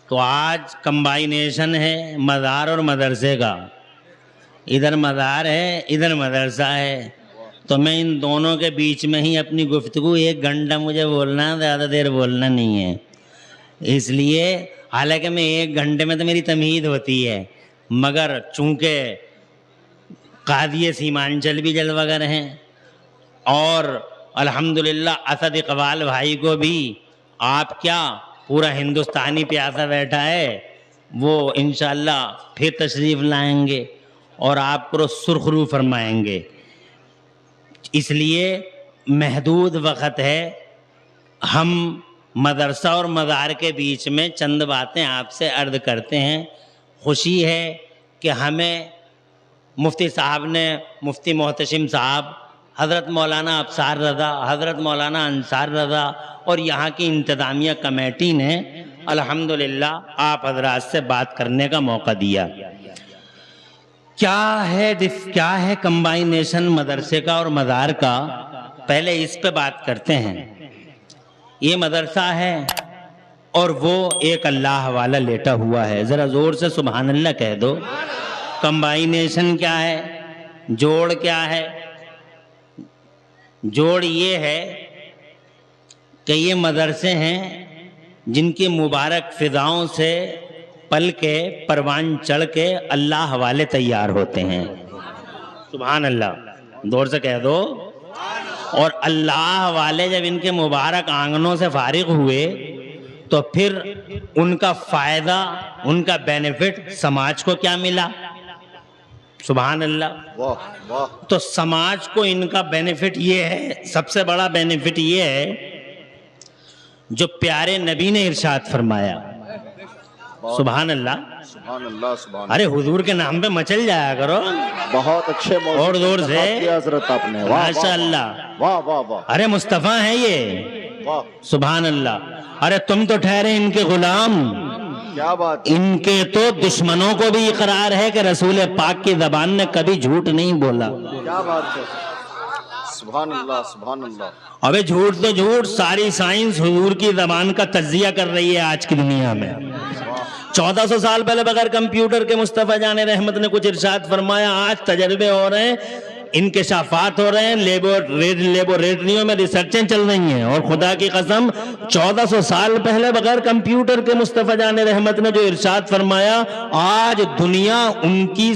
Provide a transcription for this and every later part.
تو آج کمبائنیشن ہے مزار اور مدرسے کا، ادھر مزار ہے ادھر مدرسہ ہے، تو میں ان دونوں کے بیچ میں ہی اپنی گفتگو 1 گھنٹہ مجھے بولنا ہے، زیادہ دیر بولنا نہیں ہے، اس لیے حالانکہ میں 1 گھنٹے میں تو میری تمہید ہوتی ہے، مگر چونکہ قاضی سیمانچل بھی جلوہ گر ہیں اور الحمدللہ اسد اقبال بھائی کو بھی آپ کیا پورا ہندوستانی پیاسا بیٹھا ہے، وہ انشاءاللہ پھر تشریف لائیں گے اور آپ کو سرخ رو فرمائیں گے، اس لیے محدود وقت ہے، ہم مدرسہ اور مزار کے بیچ میں چند باتیں آپ سے عرض کرتے ہیں۔ خوشی ہے کہ ہمیں مفتی صاحب نے، مفتی محتشم صاحب، حضرت مولانا ابصار رضا، حضرت مولانا انصار رضا اور یہاں کی انتظامیہ کمیٹی نے الحمدللہ آپ حضرات سے بات کرنے کا موقع دیا۔ کیا ہے کمبائنیشن مدرسے کا اور مزار کا؟ پہلے اس پہ بات کرتے ہیں۔ یہ مدرسہ ہے اور وہ ایک اللہ والا لیٹا ہوا ہے، ذرا زور سے سبحان اللہ کہہ دو۔ کمبائنیشن کیا ہے؟ جوڑ کیا ہے؟ جوڑ یہ ہے کہ یہ مدرسے ہیں جن کی مبارک فضاؤں سے پل کے پروان چڑھ کے اللہ والے تیار ہوتے ہیں، سبحان اللہ، زور سے کہہ دو۔ اور اللہ والے جب ان کے مبارک آنگنوں سے فارغ ہوئے تو پھر ان کا فائدہ، ان کا بینیفٹ سماج کو کیا ملا؟ سبحان اللہ۔ تو سماج کو ان کا بینیفٹ یہ ہے، سب سے بڑا بینیفٹ یہ ہے جو پیارے نبی نے ارشاد فرمایا، سبحان اللہ، سبحان اللہ، سبحان ارے حضور کے نام پہ مچل جایا کرو بہت اچھے موضوع اور زور سے، حضرت آپ نے، ماشاء اللہ، واہ واہ واہ، ارے مصطفیٰ ہیں یہ، واہ، سبحان اللہ۔ ارے تم تو ٹھہرے ان کے غلام، کیا بات، ان کے تو دشمنوں کو بھی اقرار ہے کہ رسول پاک کی زبان نے کبھی جھوٹ نہیں بولا۔ کیا بات ہے، سبحان اللہ، سبحان اللہ۔ ابے جھوٹ تو جھوٹ، ساری سائنس حضور کی زبان کا تجزیہ کر رہی ہے آج کی دنیا میں۔ 1400 سال پہلے بغیر کمپیوٹر کے مصطفیٰ جان رحمت نے کچھ ارشاد فرمایا، آج تجربے ہو رہے ہیں، انکشافات ہو رہے ہیں، لیبوریٹریوں میں ریسرچیں چل رہی ہیں، اور خدا کی قسم 1400 سال پہلے بغیر کمپیوٹر کے مصطفیٰ جان رحمت نے جو ارشاد فرمایا، آج دنیا ان کے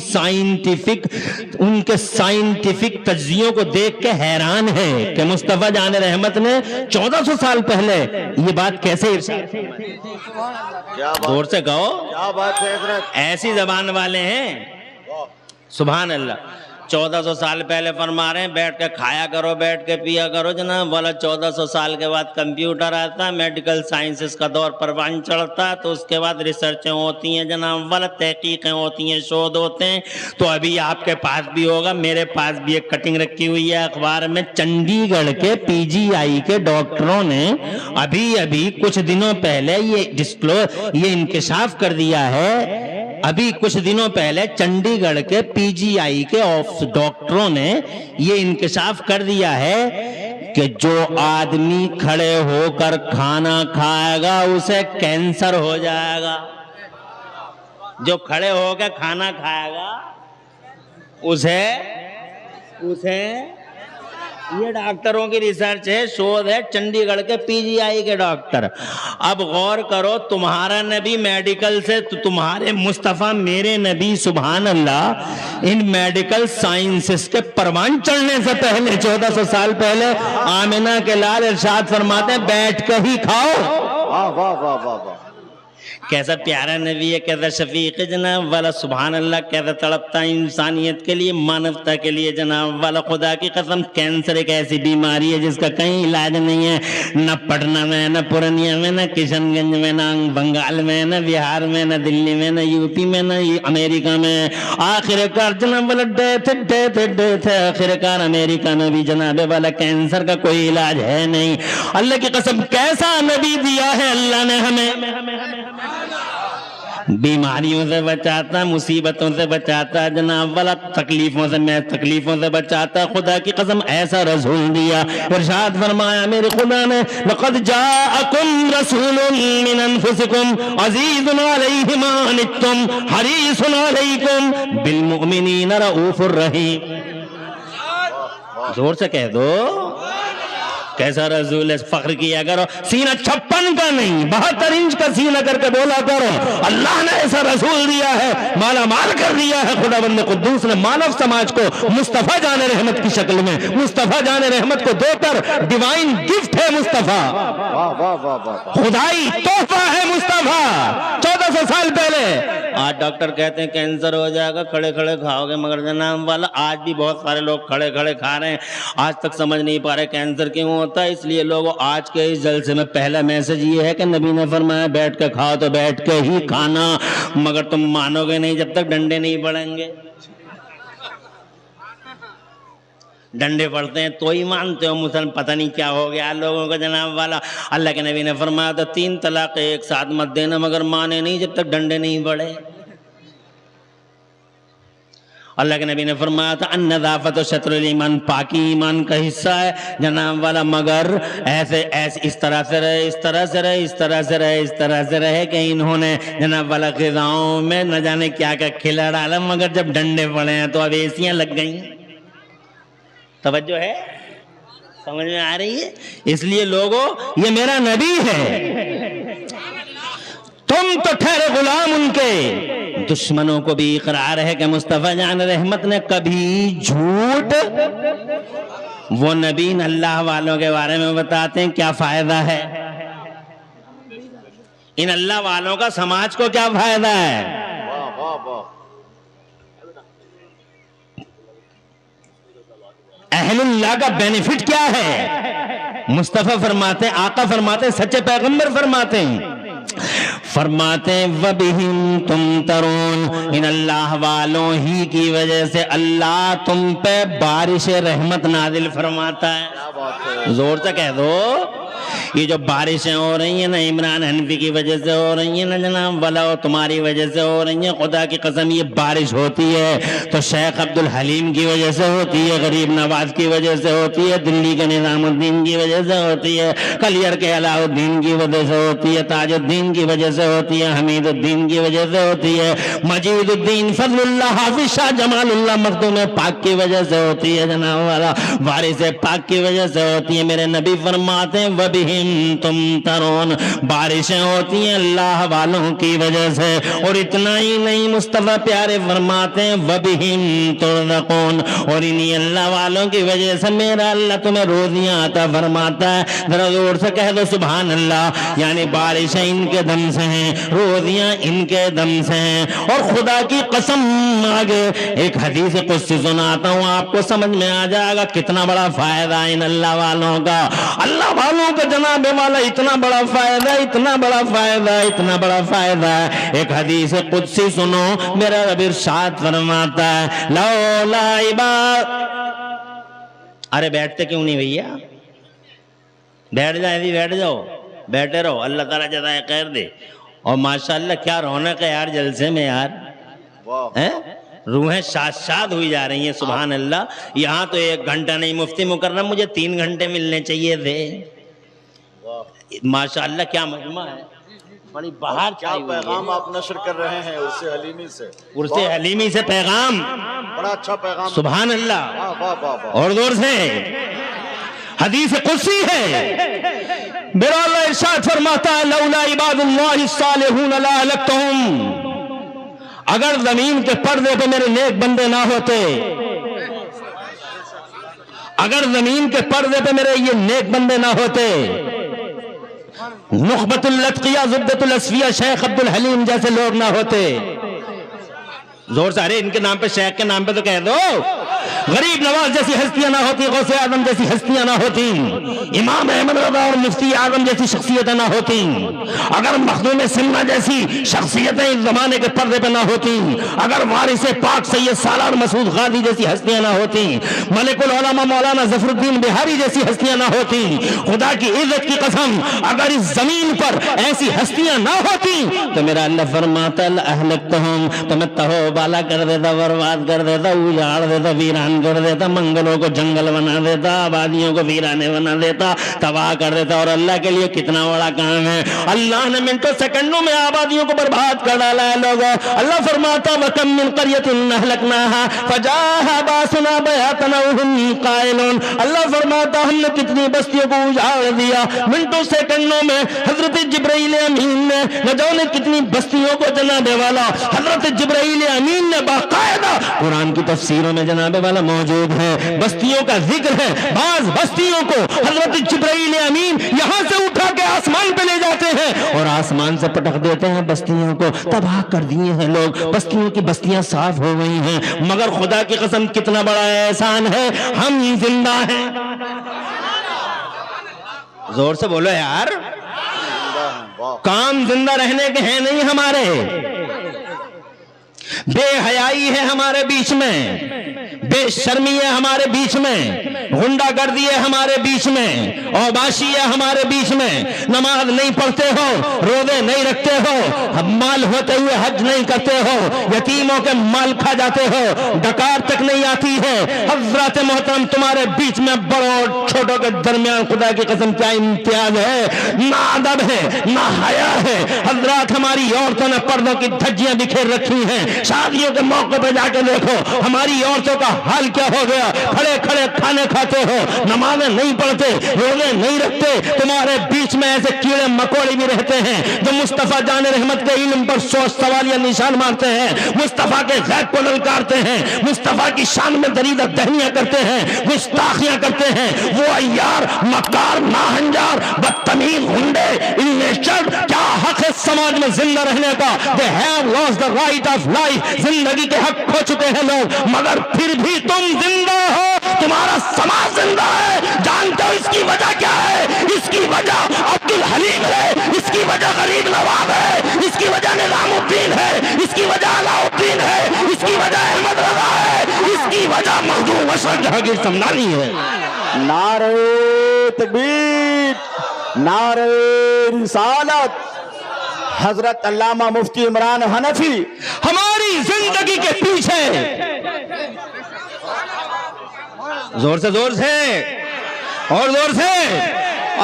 سائنٹیفک تجزیوں کو دیکھ کے حیران ہے کہ مصطفیٰ جان رحمت نے 1400 سال پہلے یہ بات کیسے ارشاد فرمائی۔ زور سے کہو، کیا بات ہے حضرت، ایسی زبان والے ہیں، سبحان اللہ۔ 1400 سال پہلے فرما رہے ہیں بیٹھ کے کھایا کرو، بیٹھ کے پیا کرو جناب، والا 1400 سال کے بعد کمپیوٹر آتا ہے، میڈیکل سائنسز کا دور پروان چڑھتا ہے، تو اس کے بعد ریسرچیں ہوتی ہیں جناب، والا تحقیقیں ہوتی ہیں، شودھ ہوتے ہیں۔ تو ابھی آپ کے پاس بھی ہوگا، میرے پاس بھی ایک کٹنگ رکھی ہوئی ہے اخبار میں، چنڈی گڑھ کے PGI کے ڈاکٹروں نے ابھی کچھ دنوں پہلے یہ انکشاف کر دیا ہے، ابھی کچھ دنوں پہلے چنڈی گڑھ کے PGI کے ڈاکٹروں نے یہ انکشاف کر دیا ہے کہ جو آدمی کھڑے ہو کر کھانا کھائے گا اسے کینسر ہو جائے گا، جو کھڑے ہو کے کھانا کھائے گا اسے یہ ڈاکٹروں کی ریسرچ ہے، شودھ ہے، چنڈی گڑھ کے PGI کے ڈاکٹر۔ اب غور کرو، تمہارا نبی میڈیکل سے، تمہارے مصطفیٰ میرے نبی سبحان اللہ ان میڈیکل سائنسز کے پروان چڑھنے سے پہلے 1400 سال پہلے آمنہ کے لال ارشاد فرماتے ہیں بیٹھ کے ہی کھاؤ۔ واہ واہ واہ واہ واہ، کیسا پیارا نبی ہے، کیسا شفیق جناب والا، سبحان اللہ، کیسا تڑپتا انسانیت کے لیے، مانوتا کے لیے جناب والا۔ خدا کی قسم کینسر ایک ایسی بیماری ہے جس کا کہیں علاج نہیں ہے، نہ پٹنہ میں، نہ پورنیہ میں، نہ کشن گنج میں، نہ بنگال میں، نہ بہار میں، نہ دلی میں، نہ UP میں، نہ امریکہ میں۔ آخر کار جناب والا ڈیتھ ہے، آخر کار امریکہ میں بھی جناب والا کینسر کا کوئی علاج ہے نہیں۔ اللہ کی قسم کیسا نبی دیا ہے اللہ نے ہمیں، بیماریوں سے بچاتا ہے، مصیبتوں سے بچاتا ہے جناب والا، تکلیفوں سے، میں تکلیفوں سے بچاتا ہے. خدا کی قسم ایسا رسول دیا. ارشاد فرمایا میرے خدا نے لقد جاءکم رسول من انفسکم عزیز علیہ ما عنتم حریص علیکم بالمؤمنین رؤوف الرحیم. زور سے کہہ دو کیسا رسول ہے. فخر کیا کرو، سینہ 56 کا نہیں 72 انچ کا سینہ کر کے بولا کرو اللہ نے ایسا رسول دیا ہے، مالا مال کر دیا ہے. خدا بند قدوس نے مانو سماج کو مصطفیٰ جان رحمت کی شکل میں، مصطفیٰ جان رحمت کو دے کر، ڈیوائن گفٹ ہے مصطفیٰ، واہ واہ واہ واہ. خدائی تحفہ ہے مصطفیٰ. 1400 سال پہلے آج ڈاکٹر کہتے ہیں کینسر ہو جائے گا، کھڑے کھڑے کھاؤ گے، مگر جناب والا آج بھی بہت سارے لوگ کھڑے کھڑے کھا رہے ہیں. آج تک سمجھ نہیں پا رہے کینسر کیوں ہوتا ہے. اس لیے لوگوں آج کے اس جلسے میں پہلا میسج یہ ہے کہ نبی نے فرمایا بیٹھ کے کھاؤ تو بیٹھ کے ہی کھانا، مگر تم مانو گے نہیں جب تک ڈنڈے نہیں پڑیں گے. ڈنڈے پڑتے ہیں تو ہی مانتے ہو. مسلم پتہ نہیں کیا ہو گیا لوگوں کو جناب والا. اللہ کے نبی نے فرمایا تھا 3 طلاق ایک ساتھ مت دینا، مگر مانے نہیں جب تک ڈنڈے نہیں پڑے. اللہ کے نبی نے فرمایا تھا النظافت شطر الایمان، پاکی ایمان کا حصہ ہے جناب والا، مگر ایسے اس طرح سے رہے، اس طرح سے رہے، اس طرح سے رہے، اس طرح سے رہے کہ انہوں نے جناب والا غذاؤں میں نہ جانے کیا کیا کھلا ڈالا، مگر جب ڈنڈے پڑے ہیں تو اب ایسیاں لگ گئیں. توجہ ہے، سمجھ میں آ رہی ہے. اس لیے لوگوں یہ میرا نبی ہے، تم تو ٹھہرے غلام ان کے. دشمنوں کو بھی اقرار ہے کہ مصطفیٰ جان رحمت نے کبھی جھوٹ. وہ نبی اللہ والوں کے بارے میں بتاتے ہیں کیا فائدہ ہے، ان اللہ والوں کا سماج کو کیا فائدہ ہے. واہ واہ واہ. اہل اللہ کا بینیفٹ کیا ہے. مصطفیٰ فرماتے ہیں، آقا فرماتے ہیں، سچے پیغمبر فرماتے ہیں وَبِهِمْ تُمْتَرُونَ، ان اللہ والوں ہی کی وجہ سے اللہ تم پہ بارش رحمت نازل فرماتا ہے. کیا بات ہے. زور سے کہہ دو یہ جو بارشیں ہو رہی ہیں نا عمران حنفی کی وجہ سے ہو رہی ہیں نا جناب والا، تمہاری وجہ سے ہو رہی ہیں. خدا کی قسم یہ بارش ہوتی ہے تو شیخ عبد الحلیم کی وجہ سے ہوتی ہے، غریب نواز کی وجہ سے ہوتی ہے، دلی کے نظام الدین کی وجہ سے ہوتی ہے، کلیئر کے علاء الدین کی وجہ سے ہوتی ہے، تاج الدین کی وجہ سے ہوتی ہے، حمید الدین کی وجہ سے ہوتی ہے، مجید الدین فضل اللہ حافظ شاہ جمال اللہ مخدوم پاک کی وجہ سے ہوتی ہے جناب والا، وارث پاک کی وجہ سے ہوتی ہے. میرے نبی فرماتے ہیں وَبِهِمْ تُمْتَرُونَ، بارشیں ہوتی ہیں اللہ والوں کی وجہ سے. اور اتنا ہی نہیں، مصطفیٰ پیارے فرماتے ہیں وَبِهِمْ تُرْزَقُونَ، اور انہی اللہ والوں کی وجہ سے میرا اللہ تمہیں روزیاں عطا فرماتا ہے. ذرا زور سے کہہ دو سبحان اللہ. یعنی بارشیں ان کے دم سے ہیں، روزیاں ان کے دم سے ہیں. اور خدا کی قسم آگے ایک حدیث قدسی سناتا ہوں، آپ کو سمجھ میں آ جائے گا کتنا بڑا فائدہ ان اللہ والوں کا. اللہ والوں کا جناب والا اتنا بڑا فائدہ، اتنا بڑا فائدہ، اتنا بڑا فائدہ ہے. ایک حدیث قدسی سنو، میرا رب ارشاد فرماتا ہے لولا عباد. ارے بیٹھتے کیوں نہیں بھیا، بیٹھ جائے، بیٹھ جاؤ، بیٹھے رہو، اللہ تعالیٰ جزائے خیر دے. اور ماشاءاللہ کیا رونق ہے یار جلسے میں یار، روحیں شاد ہوئی جا رہی ہیں. سبحان اللہ. یہاں تو 1 گھنٹہ نہیں مفتی مکرم مجھے 3 گھنٹے ملنے چاہیے تھے. ماشاءاللہ کیا مجمع ہے، بڑی باہر کیا پیغام آپ نشر کر رہے ہیں عرس حلیمی سے. عرس حلیمی سے پیغام، بڑا اچھا پیغام. سبحان اللہ. واہ واہ واہ واہ. اور زور سے حدیث قدسی ہے، میرا اللہ ارشاد فرماتا ہے لولا عباد اللہ الصالحون لأهلكتهم، اگر زمین کے پردے پہ میرے نیک بندے نہ ہوتے، اگر زمین کے پردے پہ میرے یہ نیک بندے نہ ہوتے، نخبت اللتقیہ زبدت الاسفیہ شیخ عبد الحلیم جیسے لوگ نہ ہوتے. زور سے ارے ان کے نام پہ، شیخ کے نام پہ تو کہہ دو. غریب نواز جیسی ہستیاں نہ ہوتی، غوث اعظم جیسی ہستیاں نہ ہوتی، امام احمد رضا اور مفتی اعظم جیسی شخصیتیں نہ ہوتی، اگر مخدوم سنہ جیسی شخصیتیں اس زمانے کے پردے پہ نہ ہوتی، اگر وارث پاک سید سالار مسعود غازی جیسی ہستیاں نہ ہوتی، ملک العلماء مولانا ظفر الدین بہاری جیسی ہستیاں نہ ہوتی، خدا کی عزت کی قسم اگر اس زمین پر ایسی ہستیاں نہ ہوتی تو میرا اللہ فرماتا اہلکتہم، تو میں تہو بالا کر دیتا، برباد کر دیتا، اجاڑ دیتا، ویران کر دیتا، منگلوں کو جنگل بنا دیتا، آبادیوں کو ویرانے بنا دیتا، تباہ کر دیتا۔ اور اللہ کے لیے کتنا بڑا کام ہے، اللہ نے منٹوں سیکنڈوں میں آبادیوں کو برباد کر ڈالا ہے لوگوں۔ اللہ فرماتا وَكَمْ مِنْ قَرْيَةٍ أَهْلَكْنَاهَا فَجَاءَهَا بَأْسُنَا بَيَاتًا وَهُمْ قَائِلُونَ۔ اللہ فرماتا ہم نے کتنی بستیوں کو اجاڑ دیا منٹوں سیکنڈوں میں۔ حضرت جبرائیل امین نے نہ جانے کتنی بستیوں کو، جناب والا حضرت جبرائیل امین نے باقاعدہ قرآن کی تفسیروں میں جناب والا موجود ہے، بستیوں کا ذکر ہے، بعض بستیوں کو حضرت جبرائیل امین یہاں سے اٹھا کے آسمان پہ لے جاتے ہیں اور آسمان سے پٹک دیتے ہیں، بستیوں کو تباہ کر دیے ہیں لوگ، بستیوں کی بستیاں صاف ہو گئی ہیں۔ مگر خدا کی قسم کتنا بڑا احسان ہے، ہم زندہ ہیں۔ زور سے بولو یار، کام زندہ رہنے کے ہیں نہیں ہمارے، بے حیائی ہے ہمارے بیچ میں، بے شرمی ہے ہمارے بیچ میں، غنڈہ گردی ہے ہمارے بیچ میں، اوباشی ہے ہمارے بیچ میں، نماز نہیں پڑھتے ہو، روزے نہیں رکھتے ہو، مال ہوتے ہوئے حج نہیں کرتے ہو، یتیموں کے مال کھا جاتے ہو، ڈکار تک نہیں آتی ہے۔ حضرات محترم تمہارے بیچ میں بڑوں اور چھوٹوں کے درمیان خدا کی قسم کیا امتیاز ہے، نہ ادب ہے نہ حیا ہے۔ حضرات ہماری عورتوں نے پردوں کی دھجیاں بکھیر رکھی ہیں، شادیوں کے موقع پہ جا کے دیکھو ہماری عورتوں کا حال کیا ہو گیا، کھڑے کھڑے کھانے کھاتے ہو، نمازیں نہیں پڑھتے، روزے نہیں رکھتے، تمہارے بیچ میں ایسے کیڑے مکوڑے بھی رہتے ہیں جو مصطفیٰ جان رحمت کے علم پر سوچ سوالیہ نشان مارتے ہیں، مصطفیٰ کے غیب کو للکارتے ہیں، مصطفیٰ کی شان میں دریدہ دہنیاں کرتے ہیں، گستاخیاں کرتے ہیں۔ وہ عیار مکار ناہنجار بدتمیز گنڈے ان نیچر کیا حق ہے سماج میں زندہ رہنے کا؟ they have lost the right of life، زندگی کے حق کھو چکے ہیں لوگ، مگر پھر بھی تم زندہ ہو، تمہارا سماج زندہ ہے۔ جانتے ہو اس کی وجہ کیا ہے؟ اس کی وجہ عبدالحلیم ہے، اس کی وجہ غریب نواز ہے، اس کی وجہ نظام الدین ہے، اس کی وجہ علاء الدین ہے، اس کی وجہ احمد رضا ہے، اس کی وجہ مخدوم اشرف جہانگیر سمنانی ہے۔ نعرہ تکبیر، نعرہ رسالت، حضرت علامہ مفتی عمران حنفی ہماری زندگی کے پیچھے زور سے اور زور سے،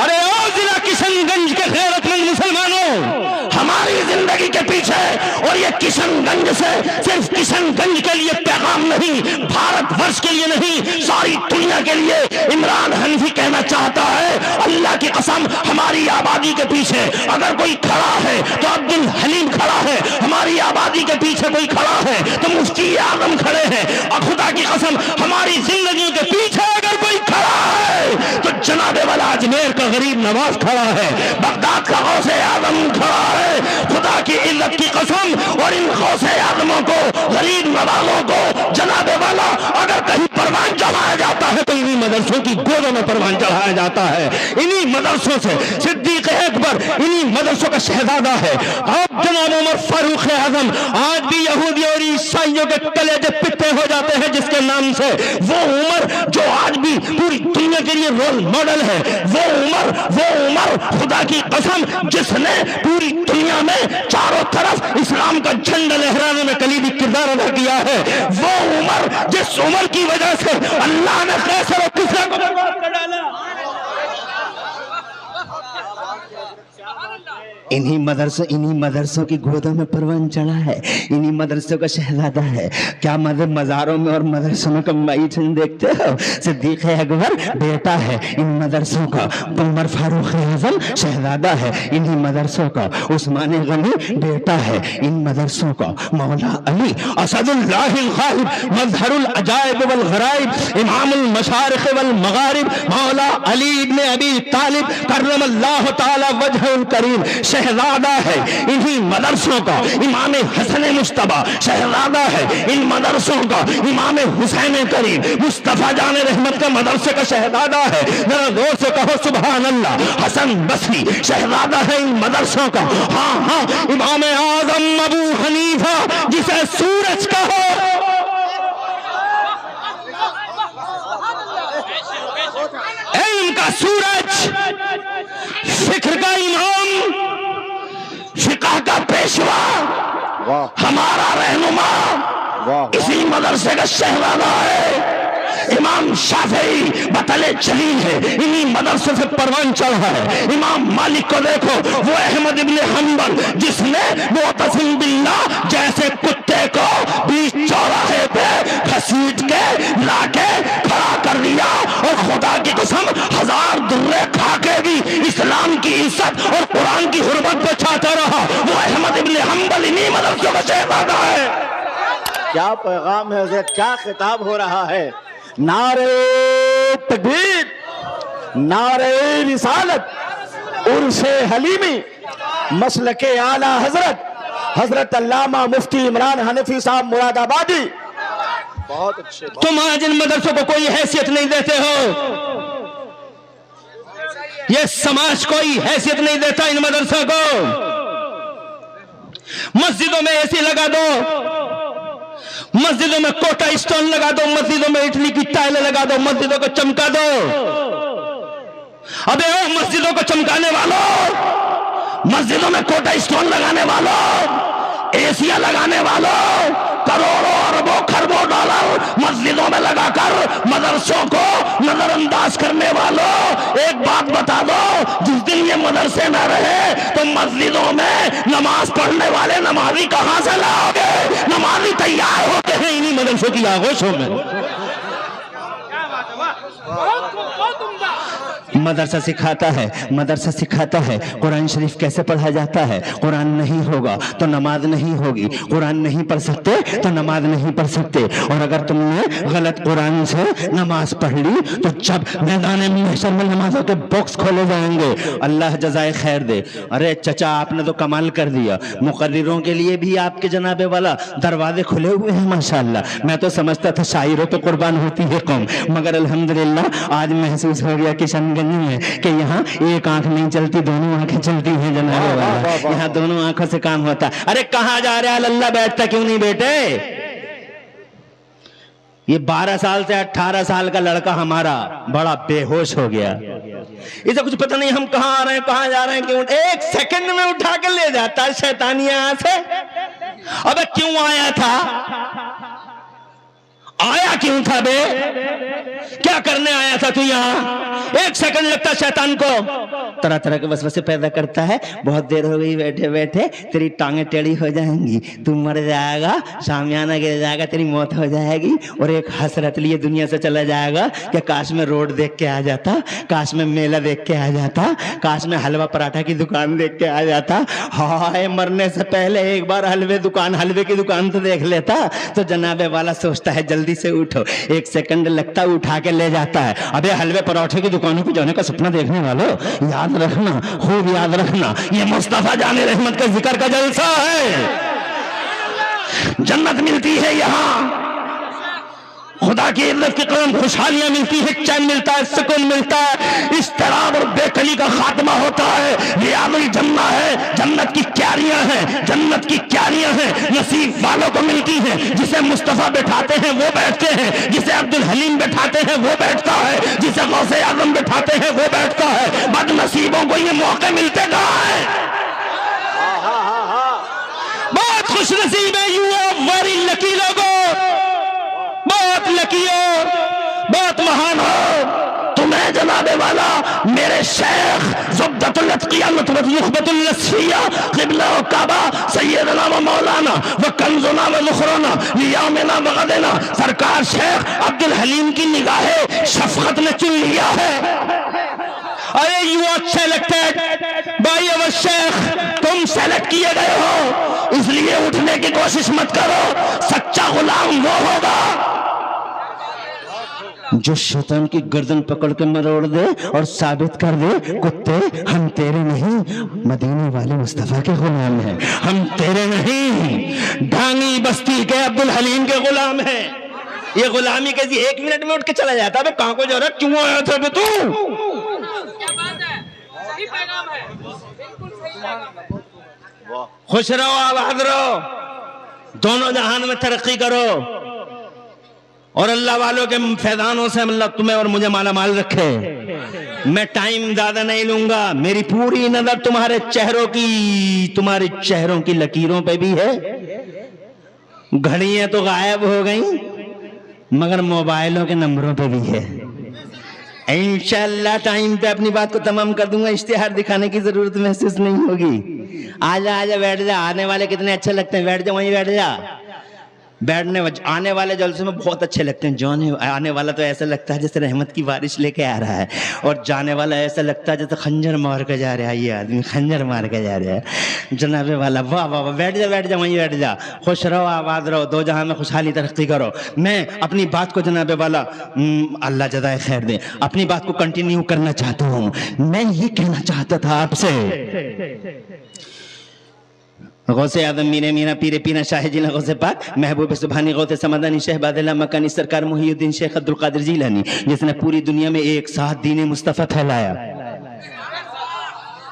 ارے او ضلع کشن گنج کے غیرت مند مسلمانوں، ہماری زندگی کے پیچھے، اور یہ کشن گنج سے صرف کشن گنج کے لیے پیغام نہیں، بھارت ورش کے لیے نہیں، ساری دنیا کے لیے عمران حنفی کہنا چاہتا ہے اللہ کی قسم ہماری آبادی کے پیچھے اگر کوئی کھڑا ہے تو عبدالحلیم کھڑا ہے، ہماری آبادی کے پیچھے کوئی کھڑا ہے تو مفتی اعظم کھڑے ہیں، اور خدا کی قسم ہماری زندگیوں کے پیچھے اگر کوئی کھڑا ہے تو جناب والا اجمیر کا غریب نواز کھڑا ہے، بغداد کا غوث اعظم کھڑا ہے۔ خدا کی عزت کی قسم، اور ان غوث اعظموں کو، غریب نوازوں کو جناب والا اگر کہیں پروان چڑھایا جاتا ہے تو انہی مدرسوں کی گودوں میں پروان چڑھایا جاتا ہے، انہی مدرسوں سے صدیق اکبر انہی مدرسوں کا شہزادہ ہے۔ اب جناب عمر فاروق اعظم آج بھی یہودی اور عیسائیوں کے کلیجے پٹے ہو جاتے ہیں جس کے نام سے، وہ عمر جو آج بھی پوری دنیا کے لیے رول ماڈل ہے، وہ عمر خدا کی قسم جس نے پوری دنیا میں چاروں طرف اسلام کا جھنڈا لہرانے میں کلیدی کردار ادا کیا ہے، وہ عمر جس عمر کی وجہ سے اللہ نے قیصر و کسریٰ کو برباد کر ڈالا، انہی مدرسوں کی گودوں میں پروان چڑھا ہے، انہی مدرسوں کا شہزادہ ہے۔ کیا مزاروں میں اور مدرسوں میں کمائی دیکھتے ہو؟ صدیق اکبر بیٹا ہے ان مدرسوں کا، عمر فاروق اعظم شہزادہ ہے انہی مدرسوں کا، عثمان غنی بیٹا ہے ان مدرسوں کا، مولا علی اسد اللہ الغالب مظہر العجائب والغرائب امام المشارق والمغارب مولا علی ابن ابی طالب کرم اللہ تعالی وجہ الکریم شہزادہ ہے انہی مدرسوں کا امام حسن مصطفیٰ، شہزادہ ہے ان مدرسوں کا امام حسین کریم مصطفیٰ جان رحمت کے مدرسے کا شہزادہ ہے، ذرا زور سے کہو سبحان اللہ۔ حسن بصری شہزادہ ہے ان مدرسوں کا، ہاں ہاں امام اعظم ابو حنیفہ جسے سورج کہو، علم کا سورج، فکر کا امام، فقہ کا پیشوا، واہ ہمارا رہنما واہ اسی مدرسے کا شہزادہ ہے۔ امام شافعی بطل جلیل ہے، انہی مدرسے سے پروان چڑھا ہے۔ امام مالک کو دیکھو، وہ احمد ابن حنبل جس نے معتصم باللہ جیسے کتے کو بیچ چوراہے پہ گھسیٹ کے لا کے کھڑا کر دیا، اور خدا کی قسم 1000 درے کھا کے بھی اسلام کی عزت اور قرآن کی حرمت بچاتا رہا، وہ احمد ابن حنبل انہی مدرسوں کا شہزادہ ہے۔ کیا پیغام ہے حضرت، کیا خطاب ہو رہا ہے؟ نعرہ تکبیر، نعرہ رسالت، عرش حلیمی، مسلک اعلی حضرت حضرت علامہ مفتی عمران حنفی صاحب مراد آبادی۔ بہت اچھے، تم آج ان مدرسوں کو کوئی حیثیت نہیں دیتے ہو، یہ سماج کوئی حیثیت نہیں دیتا ان مدرسوں کو۔ مسجدوں میں اے سی لگا دو، مسجدوں میں کوٹا اسٹون لگا دو، مسجدوں میں اٹلی کی ٹائلیں لگا دو، مسجدوں کو چمکا دو۔ ابے او مسجدوں کو چمکانے والوں، مسجدوں میں کوٹا اسٹون لگانے والوں، ایسیاں لگانے والوں، کروڑوں اربوں خربوں ڈالر مسجدوں میں لگا کر مدرسوں کو نظر انداز کرنے والوں، ایک بات بتا دو، جس دن یہ مدرسے نہ رہے تو مسجدوں میں نماز پڑھنے والے نمازی کہاں سے لاؤ گے؟ نمازی تیار ہوتے ہیں انہی مدرسوں کی آغوشوں میں۔ مدرسہ سکھاتا ہے، مدرسہ سکھاتا ہے قرآن شریف کیسے پڑھا جاتا ہے۔ قرآن نہیں ہوگا تو نماز نہیں ہوگی، قرآن نہیں پڑھ سکتے تو نماز نہیں پڑھ سکتے، اور اگر تم نے غلط قرآن سے نماز پڑھ لی تو جب میدان محشر میں نمازوں کے باکس کھولے جائیں گے، اللہ جزائے خیر دے۔ ارے چچا آپ نے تو کمال کر دیا، مقرروں کے لیے بھی آپ کے جناب والا دروازے کھلے ہوئے ہیں ماشاءاللہ۔ میں تو سمجھتا تھا شاعروں پہ قربان ہوتی ہے قوم، مگر الحمدللہ آج محسوس ہو گیا کشن گنج میں کہ یہاں ایک آنکھ نہیں چلتی، دونوں آنکھیں چلتی ہیں جناب والا، یہاں دونوں آنکھوں سے کام ہوتا ہے۔ ارے کہاں جا رہے ہیں اللہ، بیٹھتا کیوں نہیں بیٹے؟ یہ 12 سال سے 18 سال کا لڑکا ہمارا بڑا بے ہوش ہو گیا، اسے کچھ پتہ نہیں ہم کہاں آ رہے ہیں کہاں جا رہے ہیں، کیوں ایک سیکنڈ میں اٹھا کے لے جاتا ہے شیطانی یہاں سے۔ ابے کیوں آیا تھا، آیا کیوں تھا بے، کیا کرنے آیا تھا تو یہاں؟ ایک سیکنڈ لگتا شیطان کو، طرح طرح کے وسوسے پیدا کرتا ہے۔ بہت دیر ہو گئی بیٹھے بیٹھے، تیری ٹانگیں ٹیڑھی ہو جائیں گی، تو مر جائے گا، شامیانہ گر جائے گا، تیری موت ہو جائے گی، اور ایک حسرت لیے دنیا سے چلا جائے گا کہ کاش میں روڈ دیکھ کے آ جاتا، کاش میں میلہ دیکھ کے آ جاتا، کاش میں حلوہ پراٹھا کی دکان دیکھ کے آ جاتا۔ ہائے مرنے سے پہلے ایک بار حلوے کی دکان تو دیکھ لیتا۔ تو جناب والا سوچتا ہے جلدی سے اٹھو، ایک سیکنڈ لگتا اٹھا کے لے جاتا ہے۔ ابے حلوے پراٹھے کی دکانوں پہ جانے کا سپنا دیکھنے والوں یاد رکھنا، خوب یاد رکھنا، یہ مصطفیٰ جان رحمت کے ذکر کا جلسہ ہے۔ جنت ملتی ہے یہاں، خدا کی عزت کی قدم، خوشحالیاں ملتی ہے، چین ملتا ہے، سکون ملتا ہے، اضطراب اور بے کلی کا خاتمہ ہوتا ہے۔ ریاض الجنہ ہے، جنت کی کیاریاں ہیں، جنت کی کیاریاں ہیں، نصیب والوں کو ملتی ہیں۔ جسے مصطفیٰ بٹھاتے ہیں وہ بیٹھتے ہیں، جسے عبد الحلیم بٹھاتے ہیں وہ بیٹھتا ہے، جسے غوث اعظم بٹھاتے ہیں وہ بیٹھتا ہے۔ بد نصیبوں کو یہ موقع ملتے کہاں ہیں؟ بہت خوش نصیب ہے، یو آر ویری لکی لوگوں، بہت لکی ہو، بہت مہان ہو تمہیں جناب والا میرے شیخ زبدۃ الاتقیہ نخبۃ الاسفیہ قبلہ و کعبہ سیدنا و مولانا و کنزنا و ذخرنا لیامنا و غدنا سرکار شیخ عبد الحلیم کی نگاہ شفقت نے چن لیا ہے۔ ارے یو آر سیلیکٹڈ بائی اور شیخ، تم سیلیکٹ کیے گئے ہو، اس لیے اٹھنے کی کوشش مت کرو، سچا غلام وہ ہوگا جو شیطان کی گردن پکڑ کے مروڑ دے اور ثابت کر دے کتے ہم تیرے نہیں مدینے والے مصطفیٰ کے غلام ہیں، ہم تیرے نہیں ڈھانگی بستی کے عبدالحلیم کے غلام ہیں. یہ غلامی کیسی 1 منٹ میں اٹھ کے چلا جاتا ہے. کہاں کو جا رہا کیوں آیا تھا بے تو؟ خوش رہو آباد رہو، دونوں جہان میں ترقی کرو، اور اللہ والوں کے فیضانوں سے اللہ تمہیں اور مجھے مالا مال رکھے. میں ٹائم زیادہ نہیں لوں گا. میری پوری نظر تمہارے چہروں کی لکیروں پہ بھی ہے. گھڑیاں تو غائب ہو گئیں مگر موبائلوں کے نمبروں پہ بھی ہے. انشاءاللہ ٹائم پہ اپنی بات کو تمام کر دوں گا. اشتہار دکھانے کی ضرورت محسوس نہیں ہوگی. آجا بیٹھ جا. آنے والے کتنے اچھے لگتے ہیں. بیٹھ جا وہیں بیٹھ جا. آنے والے جلسے میں بہت اچھے لگتے ہیں. آنے والا تو ایسا لگتا ہے جیسے رحمت کی بارش لے کے آ رہا ہے، اور جانے والا ایسا لگتا ہے جیسے خنجر مار کے جا رہا ہے. یہ آدمی خنجر مار کے جا رہا ہے. جناب والا واہ واہ واہ. بیٹھ جا وہیں بیٹھ جا. خوش رہو آباد رہو، دو جہاں میں خوشحالی ترقی کرو. میں اپنی بات کو جناب والا اللہ جزائے خیر دے، اپنی بات کو کنٹینیو کرنا چاہتا ہوں. میں یہ کہنا چاہتا تھا آپ سے، غوث اعظم میرا پیر پینا شاہ جیلانی غوث پاک محبوب سبحانی غوث سمدانی شہباز اللہ مکانی سرکار محی الدین شیخ عبدالقادر جیلانی، جس نے پوری دنیا میں ایک ساتھ دین مصطفیٰ پھیلایا.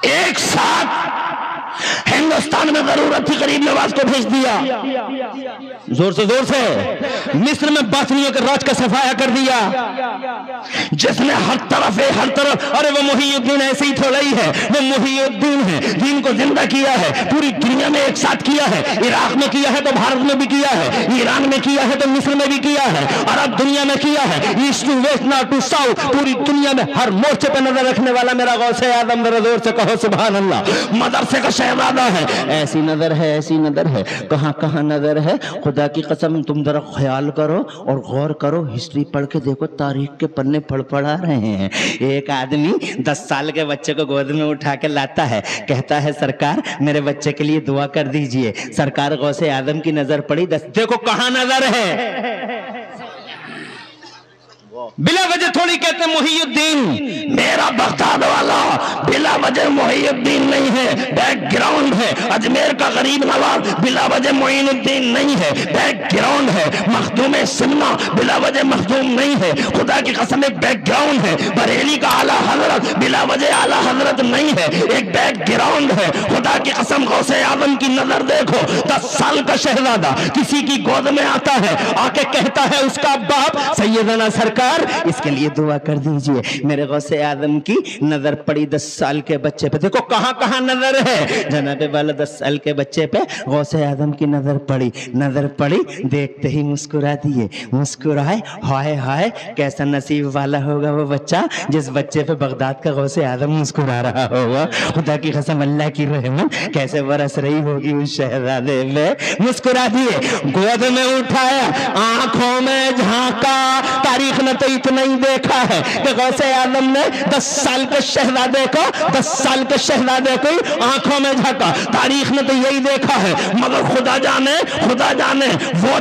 ایک ساتھ ہندوستان میں ضرورت تھی غریب نواز کو بھیج دیا، زور سے مصر میں باطنیوں کے راج کا صفایا کر دیا، جس نے ہر طرف ارے وہ محی الدین ایسے ہی تھوڑا ہی ہے، وہ محی الدین ہے. دین کو زندہ کیا ہے، پوری دنیا میں ایک ساتھ کیا ہے. عراق میں کیا ہے تو بھارت میں بھی کیا ہے، ایران میں کیا ہے تو مصر میں بھی کیا ہے، عرب دنیا میں کیا ہے، east to west north to south, پوری دنیا میں ہر مورچے پہ نظر رکھنے والا میرا غوث اعظم. ذرا زور سے کہو سبحان اللہ. مدرسے کا شہزادہ ہے. ایسی نظر ہے کہاں نظر ہے. خدا کی قسم تم ذرا خیال کرو اور غور کرو، ہسٹری پڑھ کے دیکھو، تاریخ کے پنے پڑا رہے ہیں. ایک آدمی 10 سال کے بچے کو گود میں اٹھا کے لاتا ہے، کہتا ہے سرکار میرے بچے کے لیے دعا کر دیجئے. سرکار غوث اعظم کی نظر پڑی، دیکھو کہاں نظر ہے. بلا وجہ تھوڑی کہتے ہیں محی الدین میرا بغداد والا، بلا وجہ محی الدین نہیں ہے، بیک گراؤنڈ ہے. اجمیر کا غریب نواز بلا وجہ معین الدین نہیں ہے، بیک گراؤنڈ ہے. مخدوم سمنا بلا وجہ مخدوم نہیں ہے، خدا کی قسم ایک بیک گراؤنڈ ہے. بریلی کا اعلیٰ حضرت بلا وجہ اعلیٰ حضرت نہیں ہے، ایک بیک گراؤنڈ ہے. خدا کی قسم غوث اعظم کی نظر دیکھو. 10 سال کا شہزادہ کسی کی گود میں آتا ہے، آ کے کہتا ہے اس کا باپ سیدنا سرکار اس کے لیے دعا کر دیجئے. میرے غوث اعظم کی نظر پڑی 10 سال کے بچے پہ. دیکھو کہاں نظر ہے جناب والا. 10 سال کے بچے پہ غوث اعظم کی نظر پڑی. دیکھتے ہی مسکرائے. ہائے کیسا نصیب والا ہوگا وہ بچہ جس بچے پہ بغداد کا غوث اعظم مسکرا رہا ہوگا. خدا کی قسم اللہ کی رحمت کیسے برس رہی ہوگی اس شہزادے میں. مسکرا دیے، گود میں اٹھایا، آنکھوں میں جھانکا. تاریخ نے تو اتنا ہی دیکھا ہے کہ غوث اعظم نے 10 سال کے شہزادے کو آنکھوں میں جھانکا. تاریخ نے تو یہی دیکھا ہے، مگر خدا جانے وہ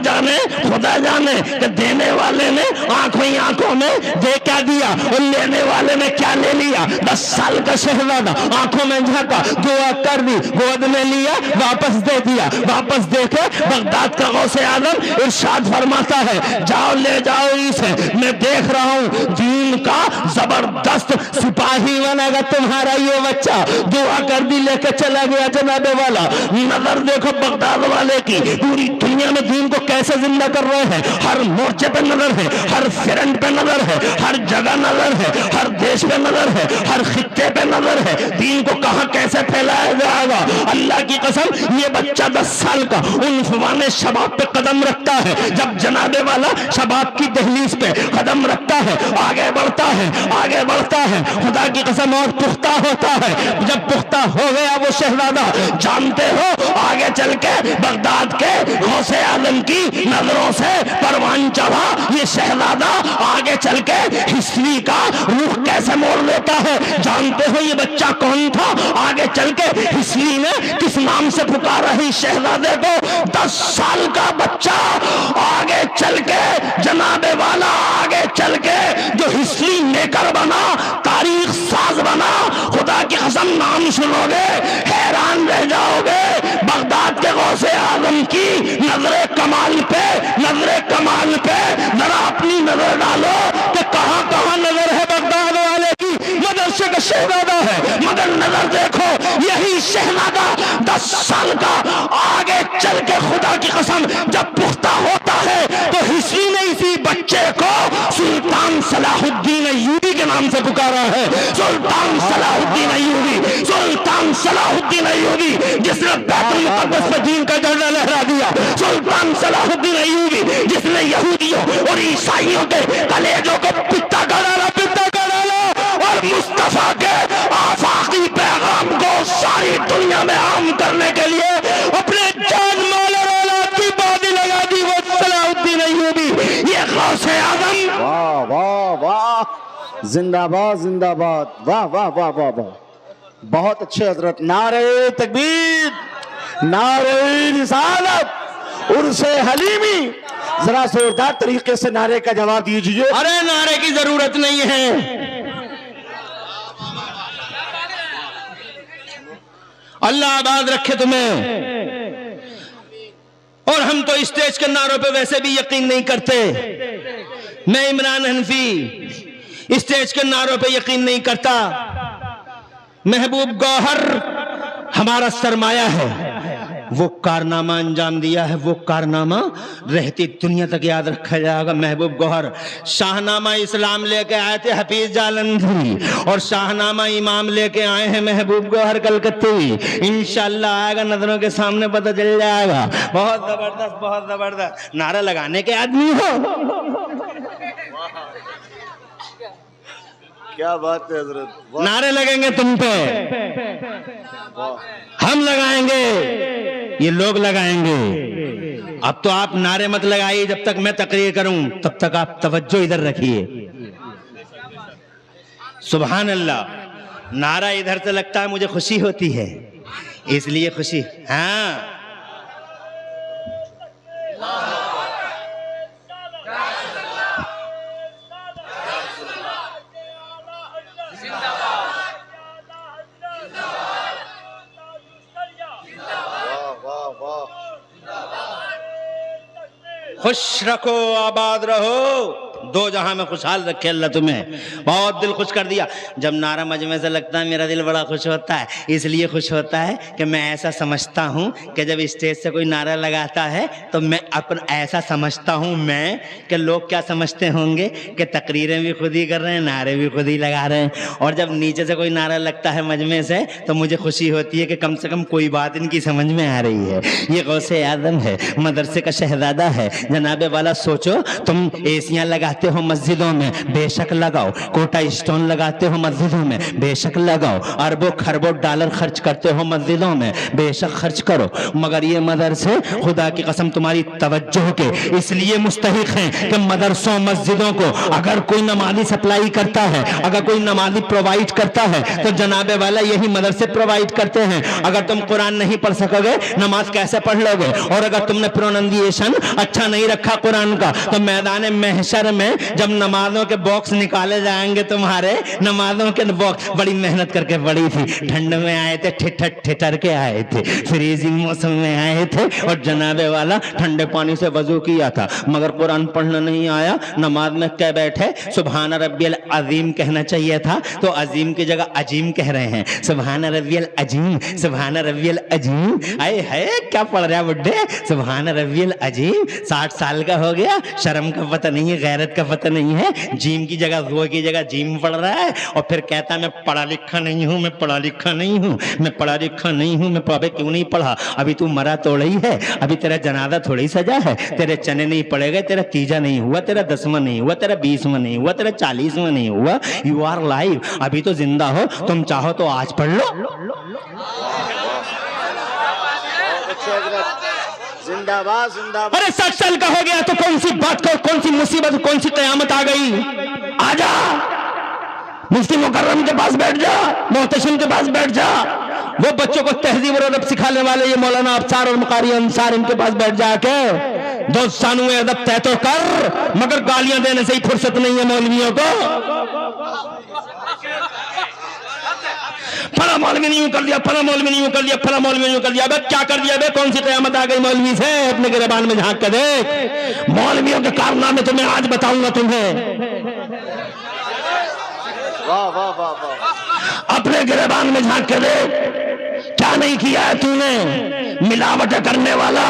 جانے خدا جانے کہ دینے والے نے آنکھوں میں دے کیا دیا اور لینے والے نے کیا لے لیا. 10 سال کا شہزادہ آنکھوں میں جھانکا، دعا کر دی، گود میں لیا، واپس دے دیا. واپس دے کے بغداد کا غوث اعظم ارشاد فرماتا ہے جاؤ لے جاؤ اسے، میں دیکھ رہا ہوں دین کا زبردست سپاہی بنے گا تمہارا یہ بچہ. دعا کر دی، لے کے چلا گیا جناب والا. نظر دیکھو بغداد والے کی، پوری دنیا میں دین کو کیسے زندہ کر رہے ہیں. ہر مورچے پہ نظر ہے، ہر فرنٹ پہ نظر ہے، ہر جگہ نظر ہے، ہر دیش پہ نظر ہے، ہر خطے پہ نظر ہے. دین کو کہاں کیسے پھیلایا جائے گا. اللہ کی قسم یہ بچہ 10 سال کا عنفوان شباب پہ قدم رکھتا ہے. جب جناب والا شباب کی دہلیز پہ قدم رکھتا ہے، آگے بڑھتا ہے، خدا کی قسم اور پختہ ہوتا ہے. جب پختہ ہو گیا وہ شہزادہ، جانتے ہو آگے چل کے بغداد کے غوث اعظم کی نظروں سے پروان چڑھا یہ شہزادہ. آگے چل کے ہسٹری کا رخ کیسے موڑ لیتا ہے. جانتے ہو یہ بچہ کون تھا. آگے چل کے ہسٹری نے کس نام سے پکارا ہے شہزادے کو. 10 سال کا بچہ آگے چل کے جناب والا آگے چل کے پیکر بنا، تاریخ ساز بنا، خدا کی قسم نام سنو گے حیران رہ جاؤ گے۔ بغداد کے غوث اعظم کی نظر کمال پہ، نظر کمال پہ ذرا اپنی نظر ڈالو کہ کہاں کہاں نظر ہے بغداد والے کی۔ مدرسے کا شہزادہ ہے مگر نظر دیکھو، یہی شہزادہ 10 سال کا آگے چل کے خدا کی قسم جب پختہ ہوتا ہے تو ہسٹری نے اسی بچے کو سلطان صلاح الدین ایوبی کے نام سے پکارا ہے۔ سلطان صلاح الدین ایوبی، سلطان صلاح الدین ایوبی جس نے بیت المقدس میں دین کا جھنڈا لہرا دیا، سلطان صلاح الدین ایوبی جس نے یہودیوں اور عیسائیوں کے کلیجوں کو پتا کر ڈالا، پتا کر ڈالا، اور مصطفیٰ کے آفاقی پیغام کو ساری دنیا میں عام کرنے کے لیے اپنے جان مال اور اولاد کی بازی لگا دی، وہ صلاح الدین ایوبی، یہ غوث اعظم۔ واہ واہ واہ، زندہ باد زندہ باد، واہ واہ واہ واہ واہ، بہت اچھے حضرت۔ نعرہ تکبیر، نعرہ رسالت، عرس حلیمی، ذرا زوردار طریقے سے نعرے کا جواب دیجیے۔ ارے نعرے کی ضرورت نہیں ہے، اللہ آباد رکھے تمہیں۔ اور ہم تو اسٹیج کے نعروں پہ ویسے بھی یقین نہیں کرتے۔ میں عمران حنفی اسٹیج کے نعروں پہ یقین نہیں کرتا۔ محبوب گوہر ہمارا سرمایہ ہے، وہ کارنامہ انجام دیا ہے، وہ کارنامہ رہتی دنیا تک یاد رکھا جائے گا۔ محبوب گوہر شاہنامہ اسلام لے کے آئے تھے حفیظ جالندھری، اور شاہنامہ امام لے کے آئے ہیں محبوب گوہر کلکتی۔ انشاءاللہ آئے گا، نظروں کے سامنے پتہ چل جائے گا۔ بہت زبردست، بہت زبردست، نعرہ لگانے کے آدمی ہو، کیا بات ہے حضرت، نعرے لگیں گے تم پہ، ہم لگائیں گے، یہ لوگ لگائیں گے۔ اب تو آپ نعرے مت لگائیے، جب تک میں تقریر کروں تب تک آپ توجہ ادھر رکھیے۔ سبحان اللہ، نعرہ ادھر سے لگتا ہے مجھے خوشی ہوتی ہے، اس لیے خوشی۔ ہاں خوش رکھو، آباد رہو، دو جہاں میں خوشحال رکھے اللہ تمہیں۔ بہت دل خوش کر دیا جب نعرہ مجمع سے لگتا ہے، میرا دل بڑا خوش ہوتا ہے۔ اس لیے خوش ہوتا ہے کہ میں ایسا سمجھتا ہوں کہ جب اسٹیج سے کوئی نعرہ لگاتا ہے تو میں ایسا سمجھتا ہوں میں کہ لوگ کیا سمجھتے ہوں گے کہ تقریریں بھی خود ہی کر رہے ہیں، نعرے بھی خود ہی لگا رہے ہیں۔ اور جب نیچے سے کوئی نعرہ لگتا ہے مجمع سے تو مجھے خوشی ہوتی ہے کہ کم سے کم کوئی بات ان کی سمجھ میں آ رہی ہے۔ یہ غوث اعظم ہے، مدرسے کا شہزادہ ہے۔ جناب والا سوچو، تم ایسیاں لگاتے ہو مسجدوں میں، بے شک لگاؤ، کوٹا اسٹون لگاتے ہو مسجدوں میں، بے شک لگاؤ، اربوں خربوں ڈالر خرچ کرتے ہو مسجدوں میں، بے شک خرچ کرو، مگر یہ مدرسے خدا کی قسم تمہاری توجہ کے اس لیے مستحق ہیں کہ مدرسوں مسجدوں کو اگر کوئی نمازی سپلائی کرتا ہے، اگر کوئی نمازی پرووائڈ کرتا ہے تو جناب والا یہی مدرسے پرووائڈ کرتے ہیں۔ اگر تم قرآن نہیں پڑھ سکو گے نماز کیسے پڑھ لو گے؟ اور اگر تم نے پروننسیشن اچھا نہیں رکھا قرآن کا تو میدان محشر میں جب نمازوں کے باکس نکالے جائیں گے، تمہارے نمازوں کے باکس بڑی محنت کر کے پڑی تھی، ٹھنڈ میں آئے تھے، ٹھٹر کے آئے تھے، فریزنگ موسم میں آئے تھے، اور جناب والا ٹھنڈے پانی سے وضو کیا تھا، مگر قرآن پڑھنا نہیں آیا، نماز میں کہہ بیٹھے سبحان ربی العظیم کہنا چاہیے تھا تو عظیم کی جگہ عجیم کہہ رہے ہیں۔ سبحان ربی العظیم، سبحان ربی العظیم، اے ہے کیا پڑھ رہا ہے بڈھے؟ سبحان ربی العظیم، 60 سال کا ہو گیا، شرم کا پتہ نہیں ہے، غیرت کا پتہ نہیں ہے، جیم کی جگہ وہ کی جگہ جیم پڑھ رہا ہے، اور پھر کہتا ہے میں پڑھا لکھا نہیں ہوں، میں پڑھا لکھا نہیں ہوں، میں پڑھا لکھا نہیں ہوں، میں پابے کیوں نہیں پڑھا؟ ابھی تو مرا توڑا ہی ہے، ابھی تیرا جنازہ تھوڑی سجا ہے، تیرے چنے نہیں پڑے گئے، تیرا تیجا نہیں ہوا، تیرا 10واں نہیں ہوا، تیرا 20واں نہیں ہوا، تیرا 40واں نہیں ہوا، یو آر لائیو، ابھی تو زندہ ہو، تم چاہو تو آج پڑھ لو۔ زندہ باد زندہ باد۔ ارے 60 سال کا ہو گیا تو کون سی بات کو، کون سی مصیبت، کون سی قیامت آ گئی؟ آجا مفتی مکرم کے پاس بیٹھ جا، محتشم کے پاس بیٹھ جا، وہ بچوں کو تہذیب اور ادب سکھانے والے یہ مولانا افسار اور مقاری انصار ان کے پاس بیٹھ جا کے دوستانو ادب طے تو کر، مگر گالیاں دینے سے ہی فرصت نہیں ہے مولویوں کو. پھلا مولوی نہیں کر دیا، پھلا مولوی نہیں کر دیا، پھلا مولوی نہیں کر دیا. بے کیا کر دیا بے؟ کون سی قیامت آ گئی مولوی سے؟ اپنے گریبان میں جھانک کے دیکھ. مولویوں کے کارنامے تو میں آج بتاؤں گا تمہیں. واہ واہ واہ واہ. اپنے گریبان میں جھانک کے دیکھ کیا نہیں کیا ہے تو نے. ملاوٹ کرنے والا،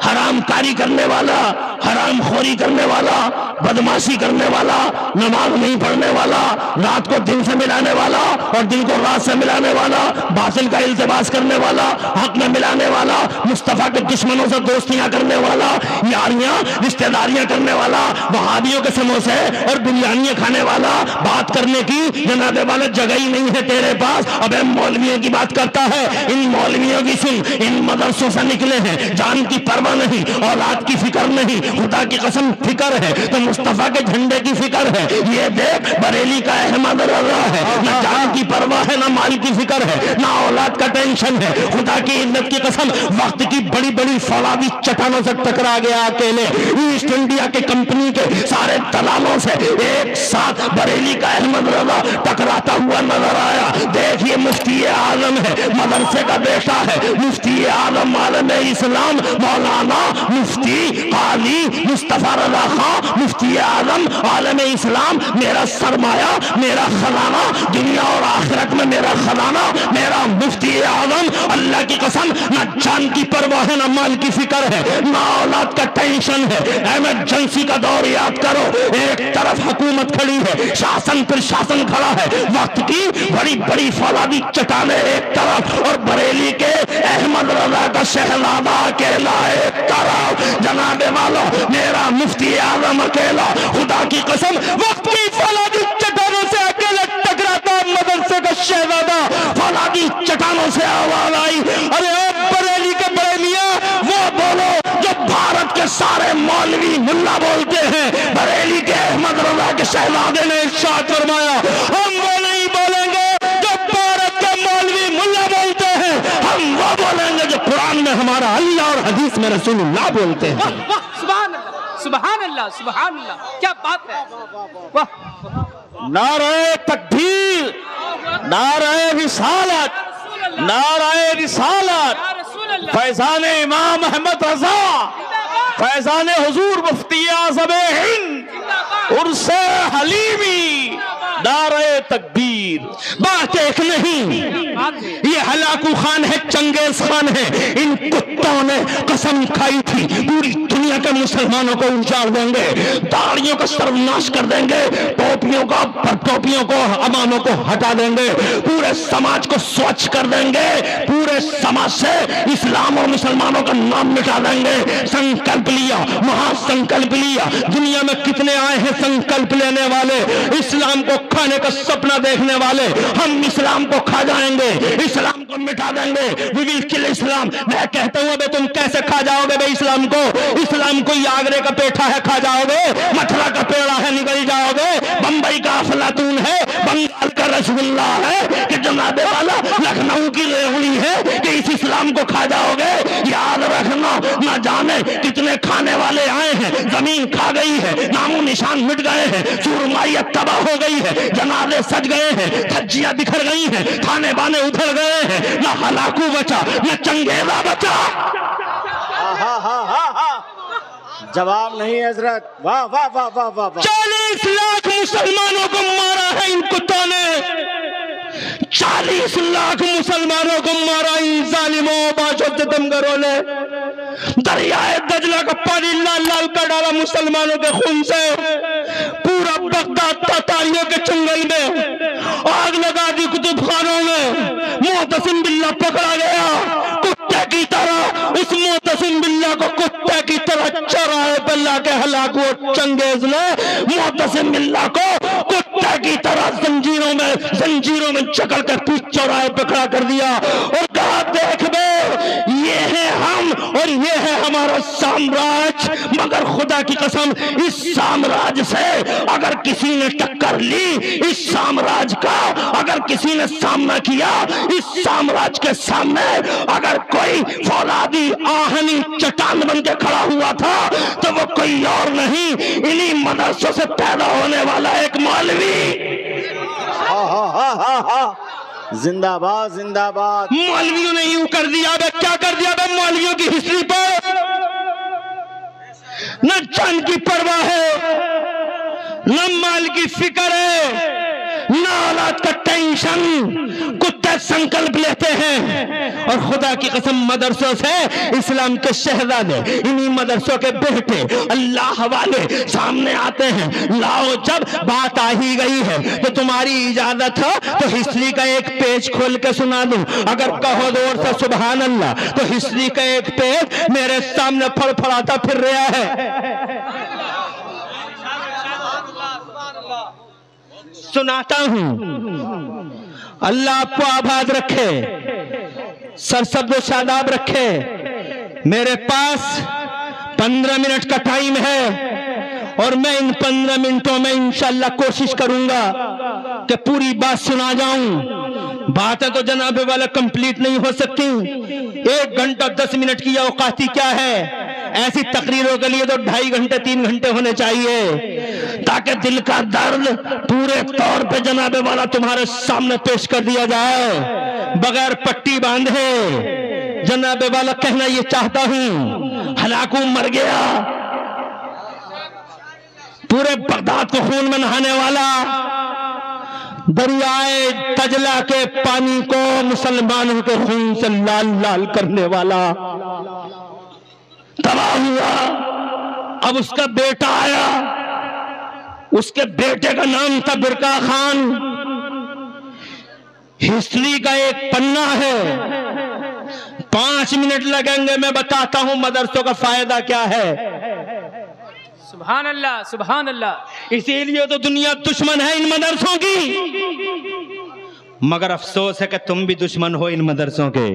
حرام کاری کرنے والا، حرام خوری کرنے والا، بدماشی کرنے والا، نماز نہیں پڑھنے والا، رات کو دن سے ملانے والا اور دن کو رات سے ملانے والا، باطل کا التباس کرنے والا، حق میں ملانے والا، مصطفیٰ کے دشمنوں سے دوستیاں کرنے والا، یاریاں رشتہ داریاں کرنے والا، وہابیوں کے سموسے اور بریانیاں کھانے والا. بات کرنے کی جناب والا جگہ ہی نہیں ہے تیرے پاس. ابے مولویوں کی بات کرتا ہے. ان مولویوں کی سن، ان مدرسوں سے نکلے ہیں، جان کی پرواہ نہیں، اولاد کی فکر نہیں. خدا کی قسم فکر ہے تو مصطفیٰ کے جھنڈے کی فکر ہے. یہ دیکھ بریلی کا احمد رضا ہے، نہ جان کی پرواہ ہے، نہ مال کی فکر ہے، نہ اولاد کا ٹینشن ہے. خدا کی عزت کی قسم وقت کی بڑی بڑی فولادی چٹانوں سے ٹکرا گیا اکیلے. ایسٹ انڈیا کے کمپنی کے سارے دلالوں سے ایک ساتھ بریلی کا احمد رضا ٹکراتا ہوا نظر آیا. دیکھیے مفتی اعظم ہے، مدرسے کا بیٹا ہے، مفتی اعظم عالم اسلام مولانا مفتی قاضی مصطفیٰ رضا خان مفتی اعظم عالم اسلام. میرا سرمایہ، میرا خزانہ، دنیا اور آخرت میں میرا خزانہ، میرا مفتی اعظم. اللہ کی قسم نہ جان کی پرواہ ہے، نہ مال کی فکر ہے، نہ اولاد کا ٹینشن ہے. ایمرجنسی کا دور یاد کرو. ایک طرف حکومت کھڑی ہے، شاسن پر شاسن کھڑا ہے، وقت کی بڑی بڑی فولادی چٹانیں ایک طرف اور بریلی کے احمد رضا کا شہزادہ اکیلا ایک طرف. جناب والا میرا مفتی اعظم اکیلا. خدا کی قسم وقت کی فولادی چٹانوں سے اکیلا ٹکراتا مدرسے کا شہزادہ. فولادی چٹانوں سے آواز آئی، ارے اے بریلی کے بریلیاں وہ بولو جو بھارت کے سارے مولوی ملا بولتے ہیں. بریلی کے احمد رضا کے شہزادے نے ارشاد فرمایا، ہم وہ نہیں بولیں گے جو بھارت کے مولوی ملا بولتے ہیں، ہم وہ بولیں گے جو قرآن میں ہمارا اللہ اور حدیث میں رسول اللہ بولتے ہیں. سبحان اللہ، سبحان اللہ، سبحان اللہ، کیا بات ہے. واہ. نعرہ تکبیر، نعرہ رسالت، نعرہ رسالت. فیضان امام احمد رضا، فیضان حضور مفتی اعظم ہند عرس حلیمی. نعرہ تکبیر. بات ایک نہیں، یہ ہلاکو خان ہے، چنگیز خان ہے. ان کتوں نے قسم کھائی تھی پوری دنیا کے مسلمانوں کو اجاڑ دیں گے، داڑیوں کا سروناش کر دیں گے، ٹوپیوں کو ٹوپیوں کو اماموں کو ہٹا دیں گے، پورے سماج کو سوچھ کر دیں گے، پورے سماج سے اسلام اور مسلمانوں کا نام مٹا دیں گے. سنکلپ لیا، مہا سنکلپ لیا. دنیا میں کتنے آئے ہیں سنکلپ لینے والے، اسلام کو کھانے کا سپنا دیکھنے والے. ہم اسلام کو کھا جائیں گے، اسلام کو مٹا دیں گے. We will kill اسلام. میں کہتا ہوں ابے تم کیسے کھا جاؤ گے بے اسلام کو؟ اسلام کوئی آگرے کا پیٹھا ہے کھا جاؤ گے، متھرا کا پیڑا ہے نکل جاؤ گے، بمبئی کا افلاطون ہے، بنگال کا رس گلہ ہے کہ جناب والا لکھنؤ کی ریوڑی ہے کہ اس اسلام کو کھا جاؤ گے. یاد رکھنا نہ جانے کتنے کھانے والے آئے ہیں، زمین کھا گئی ہے، نام و نشان مٹ گئے ہیں، سرمائیت تباہ ہو گئی ہے، جنازے سج گئے ہیں، دھجیاں بکھر گئی ہیں، تھانے بانے ادھر گئے ہیں. نہ ہلاکو بچا، نہ چنگیزا بچا. جواب نہیں حضرت. واہ واہ واہ واہ واہ واہ. 40 لاکھ مسلمانوں کو مارا ہے ان کتوں نے، 40 لاکھ مسلمانوں کو مارا ان ظالموں باشد ستمگروں نے. دریائے دجلہ کا پانی لال لال کر ڈالا مسلمانوں کے خون سے. پورا بغداد تاتاریوں کے چنگل میں آگ لگا دی، کتب خانوں میں. معتصم باللہ پکڑا گیا کتے کی طرح. اس معتصم باللہ کو کتے کی طرح چرائے باللہ کے ہلاکو چنگیز نے معتصم باللہ کو کتے کی طرح زنجیروں میں چکر کر پیچھ چوراہے پہ کھڑا کر دیا اور کہا دیکھ بے یہ ہیں ہم اور یہ ہے ہمارا سامراج. مگر خدا کی قسم اس سامراج سے اگر کسی نے ٹکر لی, اس سامراج کا اگر کسی نے سامنا کیا, اس سامراج کے سامنے اگر کوئی فولادی آہنی چٹان بن کے کھڑا ہوا تھا تو وہ کوئی اور نہیں, انہی مدرسوں سے پیدا ہونے والا ایک مولوی. زندہ باد زندہ باد. مولویوں نے یوں کر دیا بے, کیا کر دیا بے مولویوں کی ہسٹری پر؟ نہ جان کی پرواہ ہے, نہ مال کی فکر ہے, نہ اولاد کا ٹینشن. کتے سنکلپ لیتے ہیں اور خدا کی قسم مدرسوں سے اسلام کے شہزادے, انہی مدرسوں کے بیٹے اللہ والے سامنے آتے ہیں. لاؤ جب بات آ ہی گئی ہے تو تمہاری اجازت ہو تو ہسٹری کا ایک پیج کھول کے سنا دوں. اگر کہو دور سے سبحان اللہ تو ہسٹری کا ایک پیج میرے سامنے پھڑ پھڑاتا پھر رہا ہے. سناتا ہوں. اللہ آپ کو آباد رکھے, سرسبز و شاداب رکھے. میرے پاس 15 منٹ کا ٹائم ہے اور میں ان 15 منٹوں میں انشاءاللہ کوشش کروں گا کہ پوری بات سنا جاؤں. باتیں تو جناب والا کمپلیٹ نہیں ہو سکتی. 1 گھنٹہ 10 منٹ کی اوقاتی کیا ہے, ایسی تقریروں کے لیے تو 2.5 گھنٹے 3 گھنٹے ہونے چاہیے تاکہ دل کا درد پورے طور پہ جناب والا تمہارے سامنے پیش کر دیا جائے بغیر پٹی باندھے. جناب والا کہنا یہ چاہتا ہوں, ہلاکو مر گیا, پورے بغداد کو خون میں نہانے والا, دریائے تجلا کے پانی کو مسلمانوں کے خون سے لال لال کرنے والا تباہ ہوا. اب اس کا بیٹا آیا, اس کے بیٹے کا نام تھا برقع خان. ہسٹری کا ایک پنہ ہے, 5 منٹ لگیں گے, میں بتاتا ہوں مدرسوں کا فائدہ کیا ہے. سبحان اللہ سبحان اللہ. اسی لیے تو دنیا دشمن ہے ان مدرسوں کی, مگر افسوس ہے کہ تم بھی دشمن ہو ان مدرسوں کے.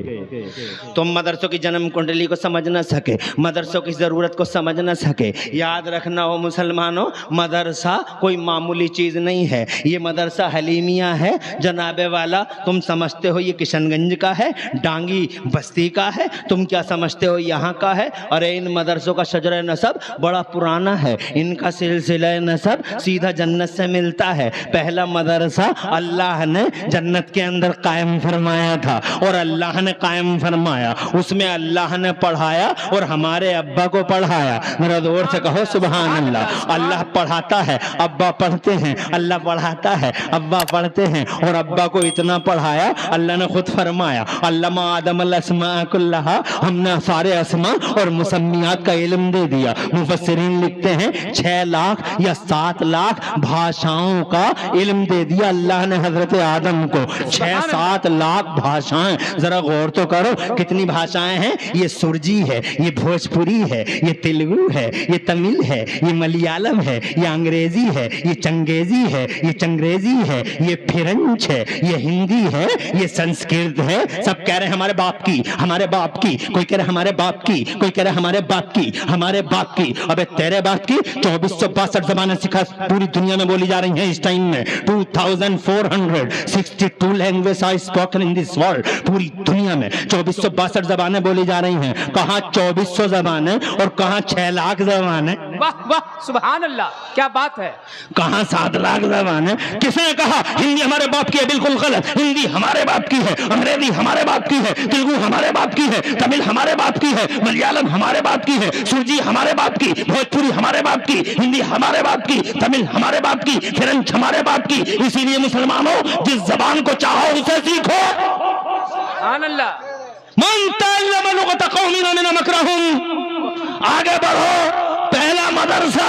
تم مدرسوں کی جنم کنڈلی کو سمجھ نہ سکے, مدرسوں کی ضرورت کو سمجھ نہ سکے. یاد رکھنا ہو مسلمانوں, مدرسہ کوئی معمولی چیز نہیں ہے. یہ مدرسہ حلیمیہ ہے جناب والا. تم سمجھتے ہو یہ کشن گنج کا ہے, ڈانگی بستی کا ہے, تم کیا سمجھتے ہو یہاں کا ہے. اور ان مدرسوں کا شجر نسب بڑا پرانا ہے, ان کا سلسلہ نسب سیدھا جنت سے ملتا ہے. پہلا مدرسہ اللہ نے جنت کے اندر قائم فرمایا تھا اور اللہ نے قائم فرمایا, اس میں اللہ نے پڑھایا اور ہمارے ابا کو پڑھایا. میرا زور سے کہو سبحان اللہ. اللہ پڑھاتا ہے, ابا پڑھتے ہیں, اللہ پڑھاتا ہے, ابا پڑھتے ہیں. اور ابا کو اتنا پڑھایا اللہ نے خود فرمایا علم آدم الاسماء کلہا, ہم نے سارے اسماء اور مسمیات کا علم دے دیا. مفسرین لکھتے ہیں 6 لاکھ یا 7 لاکھ بھاشاؤں کا علم دے دیا اللہ نے حضرت آدم کو. 6-7 لاکھ بھاشائیں. ذرا غور تو کرو کتنی بھاشائیں ہیں. یہ سرجی ہے, یہ بھوجپوری ہے, یہ تیلگو ہے, یہ تمل ہے, یہ ملیالم ہے, یہ انگریزی ہے, یہ چنگیزی ہے, یہ چنگریزی ہے, یہ فرنچ ہے, یہ ہندی ہے, یہ سنسکرت ہے. سب کہہ رہے ہیں ہمارے باپ کی, ہمارے باپ کی. کوئی کہہ رہے ہمارے باپ کی, کوئی کہہ رہے ہمارے باپ کی, ہمارے باپ کی. ابے تیرے باپ کی 2462 زبانیں سکھا پوری دنیا میں بولی جا رہی ہیں اس ٹائم میں. 2462 languages are spoken in this world. پوری دنیا میں 2462 زبانیں بولی جا رہی ہیں. کہاں 2400 زبانیں اور کہاں 6 لاکھ زبانیں. واہ واہ سبحان اللہ, کیا بات ہے. کہاں 7 لاکھ زبانیں. کس نے کہا ہندی ہمارے باپ کی ہے؟ بالکل غلط. ہندی ہمارے باپ کی ہے, انگریزی ہمارے باپ کی ہے, تیلگو ہمارے باپ کی ہے, تمل ہمارے باپ کی ہے, ملیالم ہمارے باپ کی ہے, سرجی ہمارے باپ کی, بھوجپوری ہمارے باپ کی, ہندی ہمارے باپ کی, تمل ہمارے باپ کی, فرنچ ہمارے باپ کی. اسی لیے مسلمانوں جس زبان کو چاہو اسے سیکھو. سبحان اللہ. من تعلم لغت قوم من مکرہم. آگے بڑھو. پہلا مدرسہ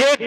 1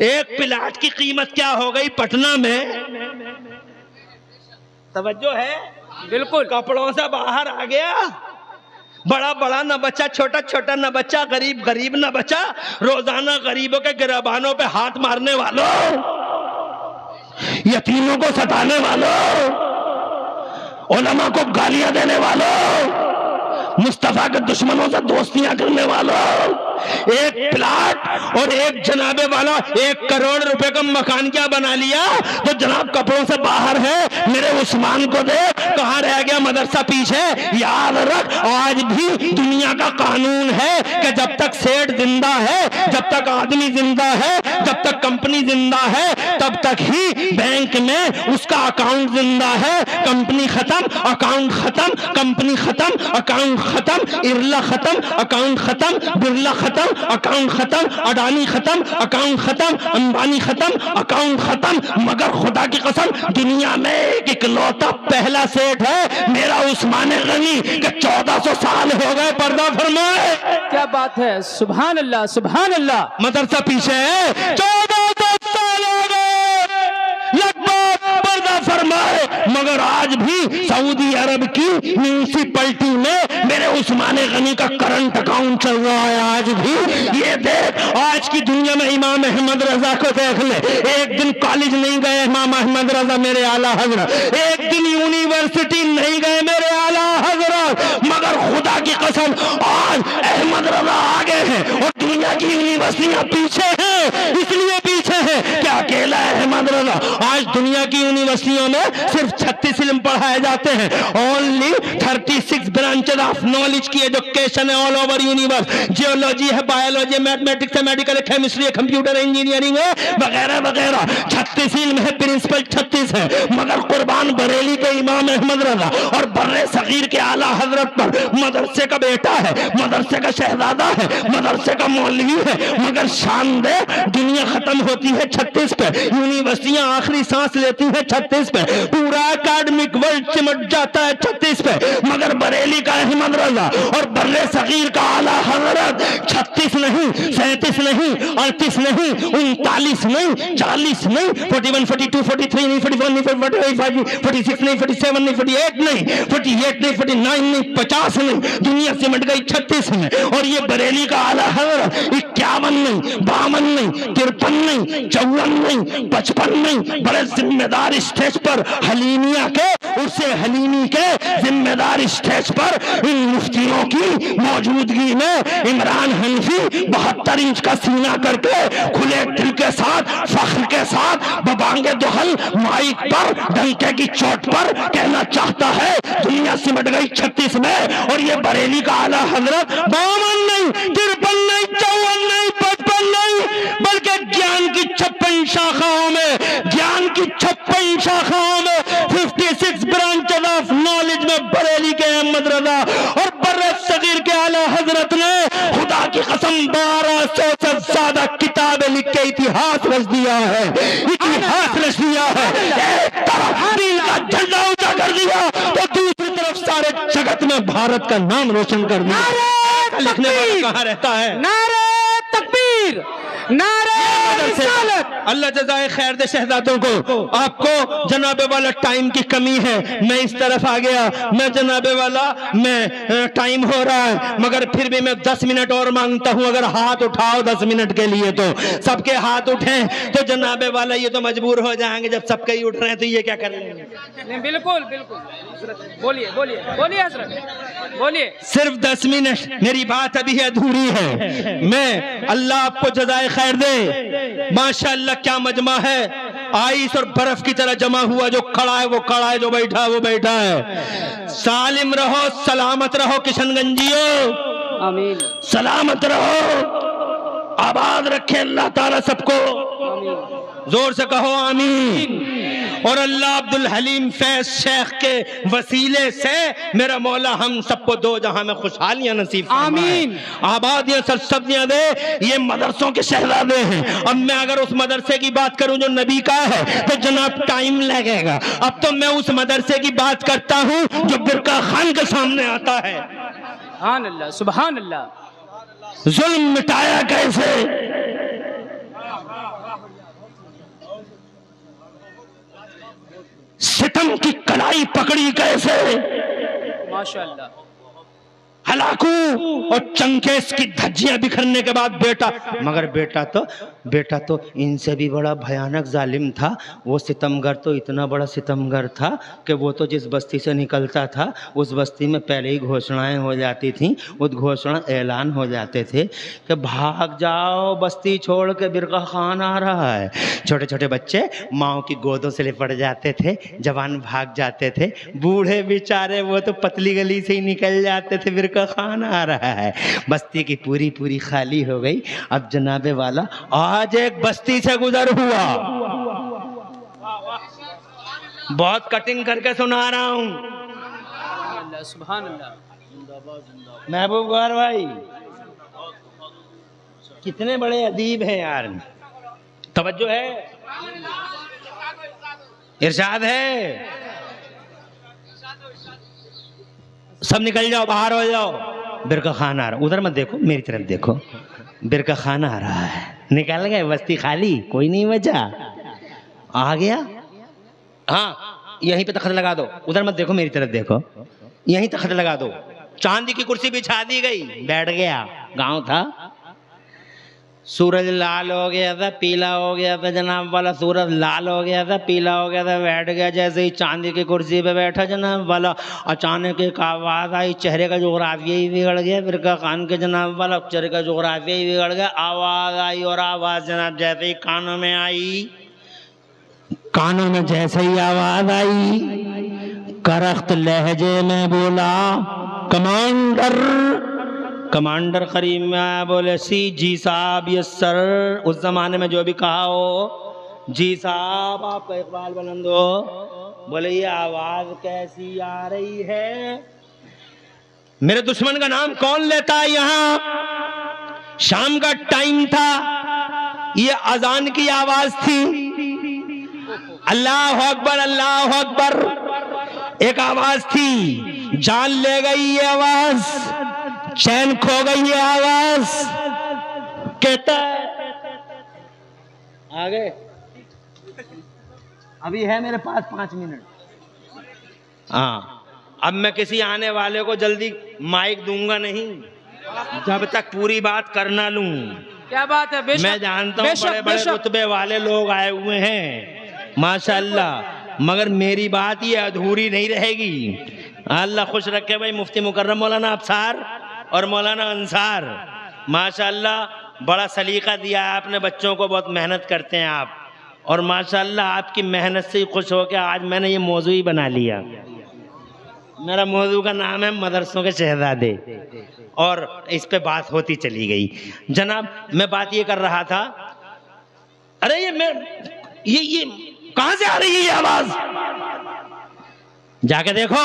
ایک پلاٹ کی قیمت کیا ہو گئی پٹنہ میں؟ توجہ ہے؟ بالکل کپڑوں سے باہر آ گیا، بڑا بڑا نہ بچا، چھوٹا چھوٹا نہ بچا، غریب غریب نہ بچا۔ روزانہ غریبوں کے گریبانوں پہ ہاتھ مارنے والوں، یتیموں کو ستانے والوں، علماء کو گالیاں دینے والوں، مصطفیٰ کے دشمنوں سے دوستیاں کرنے والوں، ایک پلاٹ اور ایک جناب والا 1 کروڑ روپے کا مکان کیا بنا لیا تو جناب کپڑوں سے باہر ہے۔ میرے عثمان کو دے، کہاں رہ گیا مدرسہ پیچھے؟ یاد رکھ، آج بھی دنیا کا قانون ہے کہ جب تک سیٹ زندہ ہے، جب تک آدمی زندہ ہے، جب تک کمپنی زندہ ہے، تب تک ہی بینک میں اس کا اکاؤنٹ زندہ ہے۔ کمپنی ختم، اکاؤنٹ ختم، کمپنی ختم، اکاؤنٹ ختم، ارلا ختم، اکاؤنٹ ختم، برلا ختم، اکاؤنٹ ختم، اڈانی ختم، اکاؤنٹ ختم، امبانی ختم، اکاؤنٹ ختم، مگر خدا کی قسم دنیا میں ایک اکلوتا پہلا سیٹ ہے میرا عثمان غنی کہ 1400 سال ہو گئے پردہ فرمائے۔ کیا بات ہے، سبحان اللہ سبحان اللہ۔ مدرسہ پیچھے ہے، 1400 سال ہو گئے لگ بھگ پردہ فرمائے، مگر آج بھی سعودی عرب کی میونسپلٹی میں میرے عثمان غنی کا کرنٹ اکاؤنٹ چل رہا ہے۔ آج بھی یہ دیکھ، آج کی دنیا میں امام احمد رضا کو دیکھ لے، ایک دن کالج نہیں گئے امام احمد رضا میرے اعلیٰ حضرت، ایک دن یونیورسٹی نہیں گئے میرے اعلیٰ حضرت، مگر خدا کی قسم آج احمد رضا آگے ہیں اور دنیا کی یونیورسٹیاں پیچھے ہیں۔ اس لیے پیچھے ہیں کہ اکیلا احمد رضا آج دنیا کی یونیورسٹیوں میں صرف 36 علم پڑھائے جاتے ہیں۔ اونلی 36 برانچز آف نالج کی ایجوکیشن ہے آل اوور یونیورس۔ جیولوجی ہے، بایولوجی ہے، میتھمیٹکس ہے، میڈیکل ہے، کیمسٹری ہے، کمپیوٹر انجینئرنگ ہے، وغیرہ وغیرہ۔ 36 علم ہے، پرنسپل 36 ہے، مگر قربان بریلی کے امام احمد رضا اور بر صغیر کے اعلیٰ حضرت پر مدرسے کا بیٹا ہے، مدرسے کا شہزادہ ہے، مدرسے کا مولوی ہے، مگر شان دے دنیا ختم ہوتی ہے 36 پہ، یونیورسٹیاں آخری سانس لیتی ہیں 36 پہ، پورا اکیڈمک ورلڈ چمٹ جاتا ہے 36 پہ، مگر بریلی کا احمد رضا اور بر صغیر کا اعلیٰ حضرت 36 نہیں، 37 نہیں، 38 نہیں، 39 نہیں، 40 نہیں، 41 42 43 نہیں، 41 نہیں، 45 نہیں، 46 نہیں، 47 نہیں، 48 نہیں، 48 نہیں، 49 نہیں، 50 نہیں، دنیا سمٹ گئی 36 میں۔ اور یہ بریلی کا اعلیٰ حضرت 51 نہیں، 52 نہیں، 53 نہیں، 54 نہیں، 55 نہیں، بڑے ذمہ دار اسٹیج پر حلیمیہ کے اسے حلیمی کے ذمہ دار اسٹیج پر ان مفتیوں کی موجودگی میں عمران حنفی 72 انچ کا سینہ کر کے کھلے دل کے ساتھ فخر کے ساتھ ببانگ دہل مائک پر ڈنکے کی چوٹ پر کہنا چاہتا ہے دنیا سمٹ گئی 36 میں۔ اور یہ بریلی کا اعلیٰ حضرت 52 نہیں، 53 نہیں، 54 نہیں، 55 نہیں، بلکہ گیان کی 56 شاخاؤں میں، گیان کی 56 شاخاؤں میں 56 برانچز آف نالج میں بریلی کے احمد رضا اور بر صغیر کے اعلیٰ حضرت نے خدا کی قسم 1200 سے زیادہ کتابیں لکھ کے اتہاس رچ دیا ہے، اتہاس رچ دیا ہے۔ ایک طرف دین کا جھنڈا اونچا کر دیا تو دوسری طرف سارے جگت میں بھارت کا نام روشن کر دیا۔ لکھنے والا کہاں رہتا ہے؟ نعرہ تکبیر، نعرہ رسالت۔ اللہ جزائے خیر دے شہزادوں کو۔ آپ کو جناب والا ٹائم کی کمی ہے، میں اس طرف آ گیا، میں جناب والا میں ٹائم ہو رہا ہے مگر پھر بھی میں 10 منٹ اور مانگتا ہوں، اگر ہاتھ اٹھاؤ 10 منٹ کے لیے تو سب کے ہاتھ اٹھیں تو جناب والا یہ تو مجبور ہو جائیں گے، جب سب کے ہی اٹھ رہے ہیں تو یہ کیا کریں گے؟ نہیں بالکل بالکل حضرت بولیے بولیے بولیے حضرت بولیے۔ صرف 10 منٹ، میری بات ابھی ادھوری ہے۔ میں اللہ آپ کو جزائے خیر دے، ماشاءاللہ کیا مجمع ہے، آئس اور برف کی طرح جمع ہوا، جو کھڑا ہے وہ کھڑا ہے، جو بیٹھا ہے وہ بیٹھا ہے۔ سالم رہو، سلامت رہو کشن گنجیو، آمین سلامت رہو، آباد رکھے اللہ تعالیٰ سب کو، زور سے کہو آمین۔ اور اللہ عبد الحلیم فیض شیخ کے وسیلے سے میرا مولا ہم سب کو 2 جہاں میں خوشحالیاں نصیب فرمائے، آمین، آبادیاں سرسبزیاں دے۔ یہ مدرسوں کے شہزادے ہیں۔ اب میں اگر اس مدرسے کی بات کروں جو نبی کا ہے تو جناب ٹائم لگے گا۔ اب تو میں اس مدرسے کی بات کرتا ہوں جو برقع خان کے سامنے آتا ہے۔ سبحان اللہ سبحان اللہ۔ ظلم مٹایا کیسے، ستم کی کلائی پکڑی کیسے، ماشاءاللہ ہلاکو اور چنکیس کی دھجیاں بکھرنے کے بعد مگر بیٹا تو ان سے بھی بڑا بھیانک ظالم تھا. وہ ستمگر تو اتنا بڑا ستمگر تھا کہ وہ تو جس بستی سے نکلتا تھا اس بستی میں پہلے ہی گھوشنائیں ہو جاتی تھیں. وہ گھوشنا اعلان ہو جاتے تھے کہ بھاگ جاؤ، بستی چھوڑ کے برقع خان آ رہا ہے. چھوٹے چھوٹے بچے ماؤں کی گودوں سے لپٹ جاتے تھے، جوان بھاگ جاتے تھے، بوڑھے بیچارے وہ تو پتلی گلی سے ہی نکل جاتے تھے، برقع خان آ رہا ہے. بستی کی پوری خالی ہو گئی. اب جناب والا آج ایک بستی سے گزر ہوا، بہت کٹنگ کر کے سنا رہا ہوں. سبحان اللہ. محبوب گوہر بھائی کتنے بڑے ادیب ہیں یار. توجہ ہے، ارشاد ہے. سب نکل جاؤ، باہر ہو جاؤ، برقع خان آ رہا. ادھر مت دیکھو، میری طرف دیکھو. برقع خان آ رہا ہے. نکل گئے، بستی خالی، کوئی نہیں بچا. آ گیا، ہاں یہیں پہ تخت لگا دو. ادھر مت دیکھو، میری طرف دیکھو. یہیں تخت لگا دو. چاندی کی کرسی بچھا دی گئی، بیٹھ گیا. گاؤں تھا، سورج لال ہو گیا تھا، پیلا ہو گیا تھا جناب والا. سورج لال ہو گیا تھا، پیلا ہو گیا تھا. بیٹھ گیا. جیسے ہی چاندی کی کرسی پہ بیٹھا جناب والا، اچانک ایک آواز آئی. چہرے کا جغرافیہ ہی بگڑ گیا برقع خان کے جناب والا. چہرے کا جغرافیہ ہی بگڑ گیا. آواز آئی، اور آواز جناب جیسے ہی کانوں میں آئی، کانوں میں جیسے ہی آواز آئی، کرخت لہجے میں بولا کمانڈر قریب میں آیا. بولے جی صاحب، یس سر. اس زمانے میں جو بھی کہا ہو، جی صاحب آپ کا اقبال بلند ہو. بولے یہ آواز کیسی آ رہی ہے؟ میرے دشمن کا نام کون لیتا ہے یہاں؟ شام کا ٹائم تھا، یہ اذان کی آواز تھی. اللہ اکبر، اللہ اکبر. ایک آواز تھی، جان لے گئی یہ آواز، چین کھو گئی یہ آواز. کہتا ہے آگے ابھی ہے میرے پاس 5 منٹ. ہاں اب میں کسی آنے والے کو جلدی مائک دوں گا نہیں جب تک پوری بات کرنا لوں. کیا بات ہے. میں جانتا ہوں بڑے بڑے رتبے والے لوگ آئے ہوئے ہیں ماشاءاللہ، مگر میری بات یہ ادھوری نہیں رہے گی. اللہ خوش رکھے بھائی. مفتی مکرم مولانا ابصار اور مولانا انصار ماشاءاللہ بڑا سلیقہ دیا ہے آپ نے بچوں کو. بہت محنت کرتے ہیں آپ، اور ماشاءاللہ آپ کی محنت سے ہی خوش ہو کے آج میں نے یہ موضوع ہی بنا لیا. میرا موضوع کا نام ہے مدرسوں کے شہزادے، اور اس پہ بات ہوتی چلی گئی. جناب میں بات یہ کر رہا تھا، ارے یہ کہاں سے آ رہی ہے یہ آواز؟ جا کے دیکھو.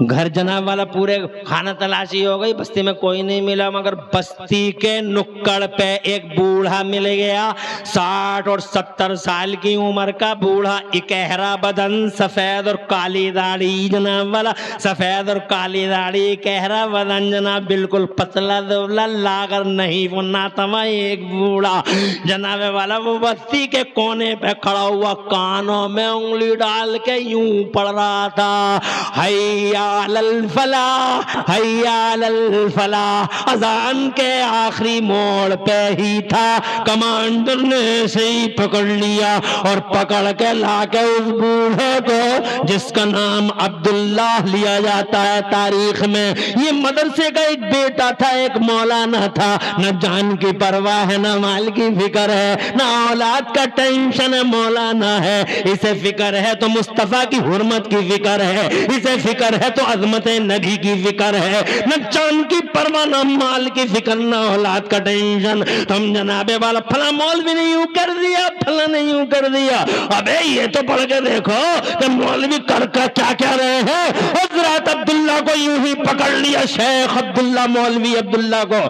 گھر جناب والا پورے خانہ تلاشی ہو گئی، بستی میں کوئی نہیں ملا، مگر بستی کے نکڑ پہ ایک بوڑھا مل گیا. 60 اور 70 سال کی عمر کا بوڑھا، اکہرا بدن، سفید اور کالی داڑھی جناب والا، سفید اور کالی داڑھی، اکہرا بدن جناب، بالکل پتلا دبلا، لاغر نہیں، وہ ناتما ایک بوڑھا جناب والا. وہ بستی کے کونے پہ کھڑا ہوا، کانوں میں انگلی ڈال کے یوں پڑھ رہا تھا، حیا علی الفلاح، حیا علی الفلاح. اذان کے آخری موڑ پہ ہی تھا، کمانڈر نے صحیح پکڑ لیا اور پکڑ کے لا کے اس بوڑھے کو، جس کا نام عبداللہ لیا جاتا ہے تاریخ میں. یہ مدرسے کا ایک بیٹا تھا، ایک مولانا تھا. نہ جان کی پرواہ ہے، نہ مال کی فکر ہے، نہ اولاد کا ٹینشن ہے. مولانا ہے، اسے فکر ہے تو مصطفیٰ کی حرمت کی فکر ہے، اسے فکر ہے تو عظمت نبی کی فکر ہے. نہ جان کی پرواہ، نہ مال کی فکر، نہ اولاد کا ٹینشن. تم جناب والا پھلا مولوی نے یوں کر دیا، پھلا نے یوں کر دیا. ابے یہ تو پڑھ کے دیکھو کہ مولوی کر کیا کیا رہے ہیں. حضرت عبداللہ کو یوں ہی پکڑ لیا، شیخ عبداللہ، مولوی عبداللہ کو،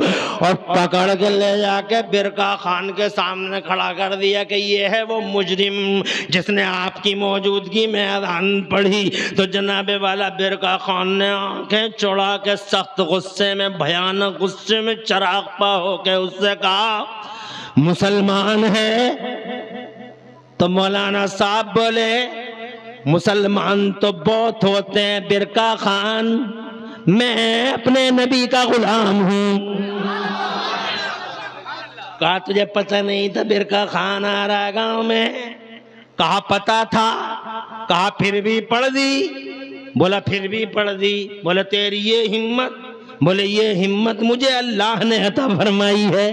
اور پکڑ کے لے جا کے برقع خان کے سامنے کھڑا کر دیا کہ یہ ہے وہ مجرم جس نے آپ کی موجودگی میں اذان پڑھی. تو جناب والا برقع خان نے آنکھیں چڑھا کے سخت غصے میں، بھیانک غصے میں چراغ پا ہو کے اس سے کہا، مسلمان ہے تو مولانا صاحب بولے مسلمان تو بہت ہوتے ہیں برکا خان، میں اپنے نبی کا غلام ہوں۔ کہا تجھے پتہ نہیں تھا برکا خان آ رہا ہے گاؤں میں؟ کہا پتہ تھا۔ کہا پھر بھی پڑھ دی؟ بولا پھر بھی پڑھ دی۔ بولا تیری یہ ہمت؟ بولے یہ ہمت مجھے اللہ نے عطا فرمائی ہے۔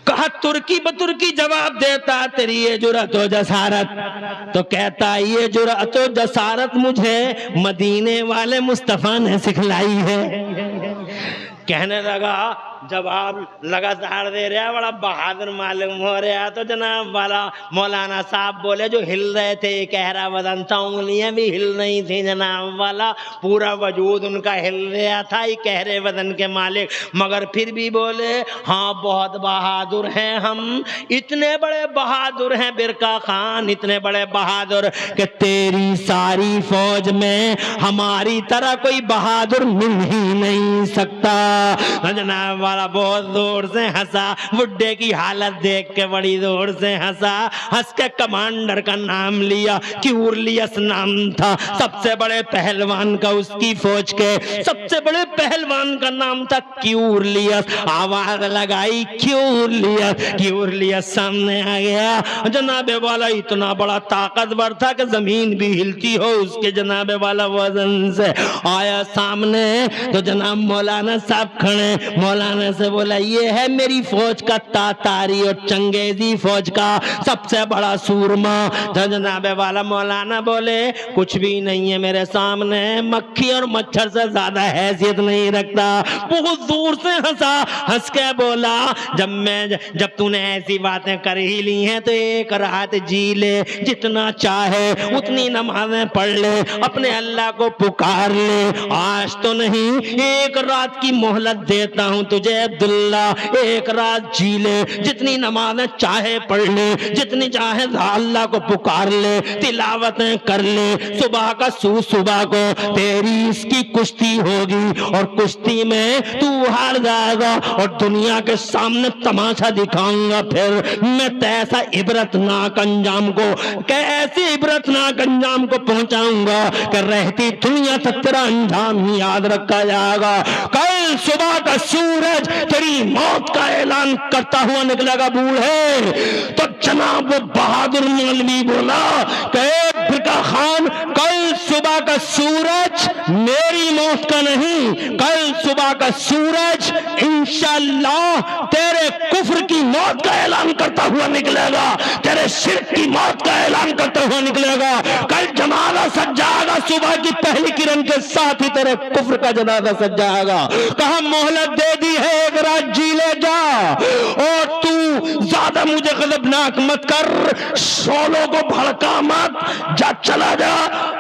کہا ترکی بترکی جواب دیتا تیری یہ جرأت و جسارت؟ تو کہتا یہ جرأت و جسارت مجھے مدینے والے مصطفیٰ نے سکھلائی ہے۔ کہنے لگا جواب لگاتار دے رہا، بڑا بہادر معلوم ہو رہا۔ تو جناب والا مولانا صاحب بولے جو ہل رہے تھے کہہ رہا بدن تھا، انگلیاں بھی ہل نہیں تھی جناب والا، پورا وجود ان کا ہل رہا تھا، یہ کہہ رہے بدن کے مالک، مگر پھر بھی بولے ہاں بہت بہادر ہیں ہم، اتنے بڑے بہادر ہیں برکا خان، اتنے بڑے بہادر کہ تیری ساری فوج میں ہماری طرح کوئی بہادر مل ہی نہیں سکتا۔ جناب والا بہت زور سے ہنسا، بڈھے کی حالت دیکھ کے بڑی زور سے ہنسا، ہنس کے کمانڈر کا نام لیا، کیورلیس نام تھا، سب سے بڑے پہلوان کا، اس کی فوج کے سب سے بڑے پہلوان کا نام تھا کیورلیس۔ آواز لگائی کیورلیس، کیورلیس سامنے آ گیا۔ جناب والا اتنا بڑا طاقتور تھا کہ زمین بھی ہلتی ہو اس کے جناب والا وزن سے آیا سامنے۔ تو جناب مولانا صاحب کھڑے، مولانا سے بولا یہ ہے میری فوج کا تاتاری اور چنگیزی فوج کا سب سے بڑا سورما۔ تو جناب والا مولانا بولے کچھ بھی نہیں ہے میرے سامنے، مکھی اور مچھر سے زیادہ حیثیت نہیں رکھتا۔ بہت دور سے ہنسا، ہنس کے بولا جب تو نے ایسی باتیں کر ہی لی ہیں تو ایک رات جی لے، جتنا چاہے اتنی نمازیں پڑھ لے، اپنے اللہ کو پکار لے، آج تو نہیں ایک رات کی مہلت دیتا ہوں تجھے عبداللہ، ایک رات جی لے، جتنی نمازیں چاہے پڑھ لے، جتنی چاہے اللہ کو پکار لے، تلاوتیں کر لے، صبح کا صبح کو تیری اس کی کشتی ہوگی اور کشتی میں تو ہار جائے گا اور دنیا کے سامنے تماشا دکھاؤں گا، پھر میں ایسا عبرتناک انجام کو کیسے عبرتناک انجام کو پہنچاؤں گا کہ رہتی دنیا تک تیرا انجام ہی یاد رکھا جائے گا۔ کل صبح کا سورج تیری موت کا اعلان کرتا ہوا نکلے گا بوڑھے۔ تو جناب وہ بہادر مولوی بولا کہ برکا خان کل صبح کا سورج میری موت کا نہیں، کل صبح کا سورج انشاءاللہ تیرے کفر کی موت کا اعلان کرتا ہوا نکلے گا، تیرے شرک کی موت کا اعلان کرتا ہوا نکلے گا۔ کل جنازہ سج جائے گا، صبح کی پہلی کرن کے ساتھ ہی تیرے کفر کا جنازہ سج جائے گا۔ کہا مہلت دے دی ہے، ایک رات جی لے جا، اور تو زیادہ مجھے غضبناک مت کر، شعلوں کو بھڑکا مت، جا چلا جا۔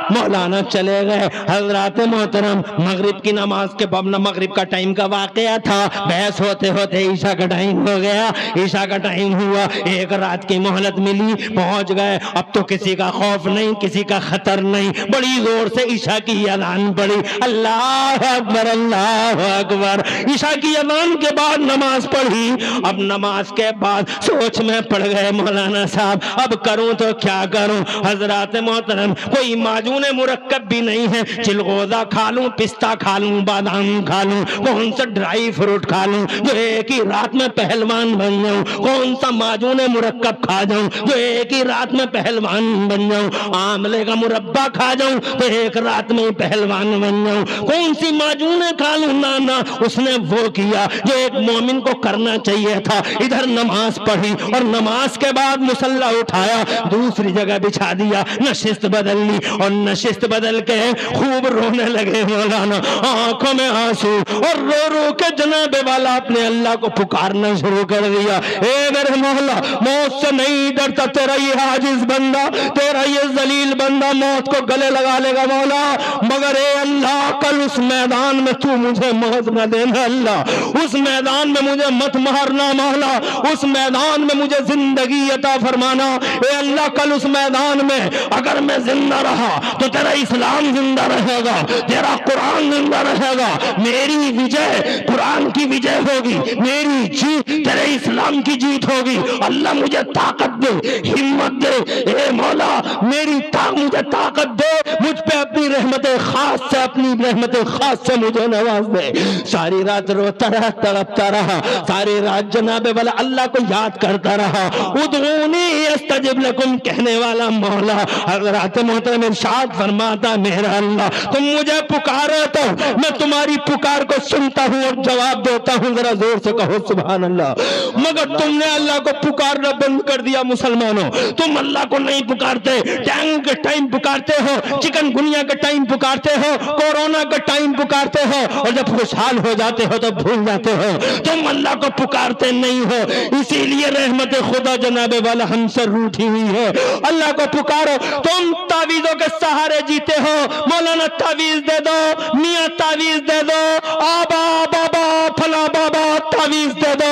مولانا چلے گئے۔ حضرات محترم مغرب کی نماز کے بعد، مغرب کا ٹائم کا واقعہ تھا، بحث ہوتے ہوتے عشاء کا ٹائم ہو گیا، عشاء کا ٹائم ہوا، ایک رات کی مہلت ملی، پہنچ گئے۔ اب تو کسی کا خوف نہیں، کسی کا خطر نہیں، بڑی زور سے عشاء کی اذان پڑی، اللہ اکبر اللہ اکبر۔ عشاء کی اذان کے بعد نماز پڑھی۔ اب نماز کے بعد سوچ میں پڑ گئے مولانا صاحب، اب کروں تو کیا کروں؟ حضرات محترم کوئی معجون مرکب بھی نہیں ہے، چلغوزہ کھا لوں، پستہ کھا لوں، بادام کھا لوں، کون سا ڈرائی فروٹ کھا لوں جو ایک ہی رات میں پہلوان بن جاؤں، کون سا معجون مرکب کھا جاؤں جو ایک ہی رات میں پہلوان بن جاؤں، آملے کا مربع کھا جاؤں تو ایک رات میں پہلوان بن جاؤں، کون سی معجون کھا لوں؟ نانا اس نے وہ کیا جو ایک مومن کو کرنا چاہیے تھا، ادھر نماز پڑھی اور نماز کے بعد مصلی اٹھایا، دوسری جگہ بچھا دیا، نشست بدل لی اور نشست بدل کے خوب رونے لگے مولانا، آنکھوں میں آنسو، اور رو رو کے جناب والا اپنے اللہ کو پکارنا شروع کر دیا۔ اے میرے مولا، موت سے نہیں ڈرتا تیرا یہ عاجز بندہ، تیرا یہ ذلیل بندہ موت کو گلے لگا لے گا مولا، مگر اے اللہ کل اس میدان میں تو مجھے موت نہ دینا، اللہ اس میدان میں مجھے مت مارنا مولا، اس میدان میں مجھے زندگی عطا فرمانا۔ اے اللہ کل اس میدان میں اگر میں زندہ رہا، تو تیرا اسلام زندہ رہے گا، تیرا قرآن زندہ رہے گا، میری وجے قرآن کی وجے ہوگی، میری جیت تیرے اسلام کی جیت ہوگی۔ اللہ مجھے طاقت دے، ہمت دے، اے مولا میری مجھے طاقت دے، مجھ پہ اپنی رحمت خاص سے، اپنی رحمت خاص سے مجھے نواز دے۔ ساری رات روتا رہا، تڑپتا رہا، ساری رات جناب والا اللہ کو یاد کرتا رہا۔ ادعونی استجب لکم کہنے والا مولا حضرات محترم ارشاد فرماتا میرا اللہ تم مجھے پکارو تو میں تمہاری پکار کو سنتا ہوں اور جواب دیتا ہوں، ذرا زور سے کہو سبحان اللہ۔ مگر تم نے اللہ کو پکارنا بند کر دیا مسلمانوں، تم اللہ کو نہیں پکارتے، ڈینگو کے ٹائم پکارتے ہو، چکن گنیا کے ٹائم پکارتے ہو، کورونا کا ٹائم پکارتے ہو، اور جب خوشحال ہو جاتے ہو تو بھول جاتے ہو، تم اللہ کو پکارتے نہیں ہو۔ اسی لیے رحمت خدا جناب والا ہم سے روٹھی ہوئی ہے۔ اللہ کو پکارو، تم تعویذوں کے سہارے جیتے ہو، مولانا تعویذ دے دو، میاں تعویذ دے دو، آبا بابا فلاں بابا تعویذ دے دو،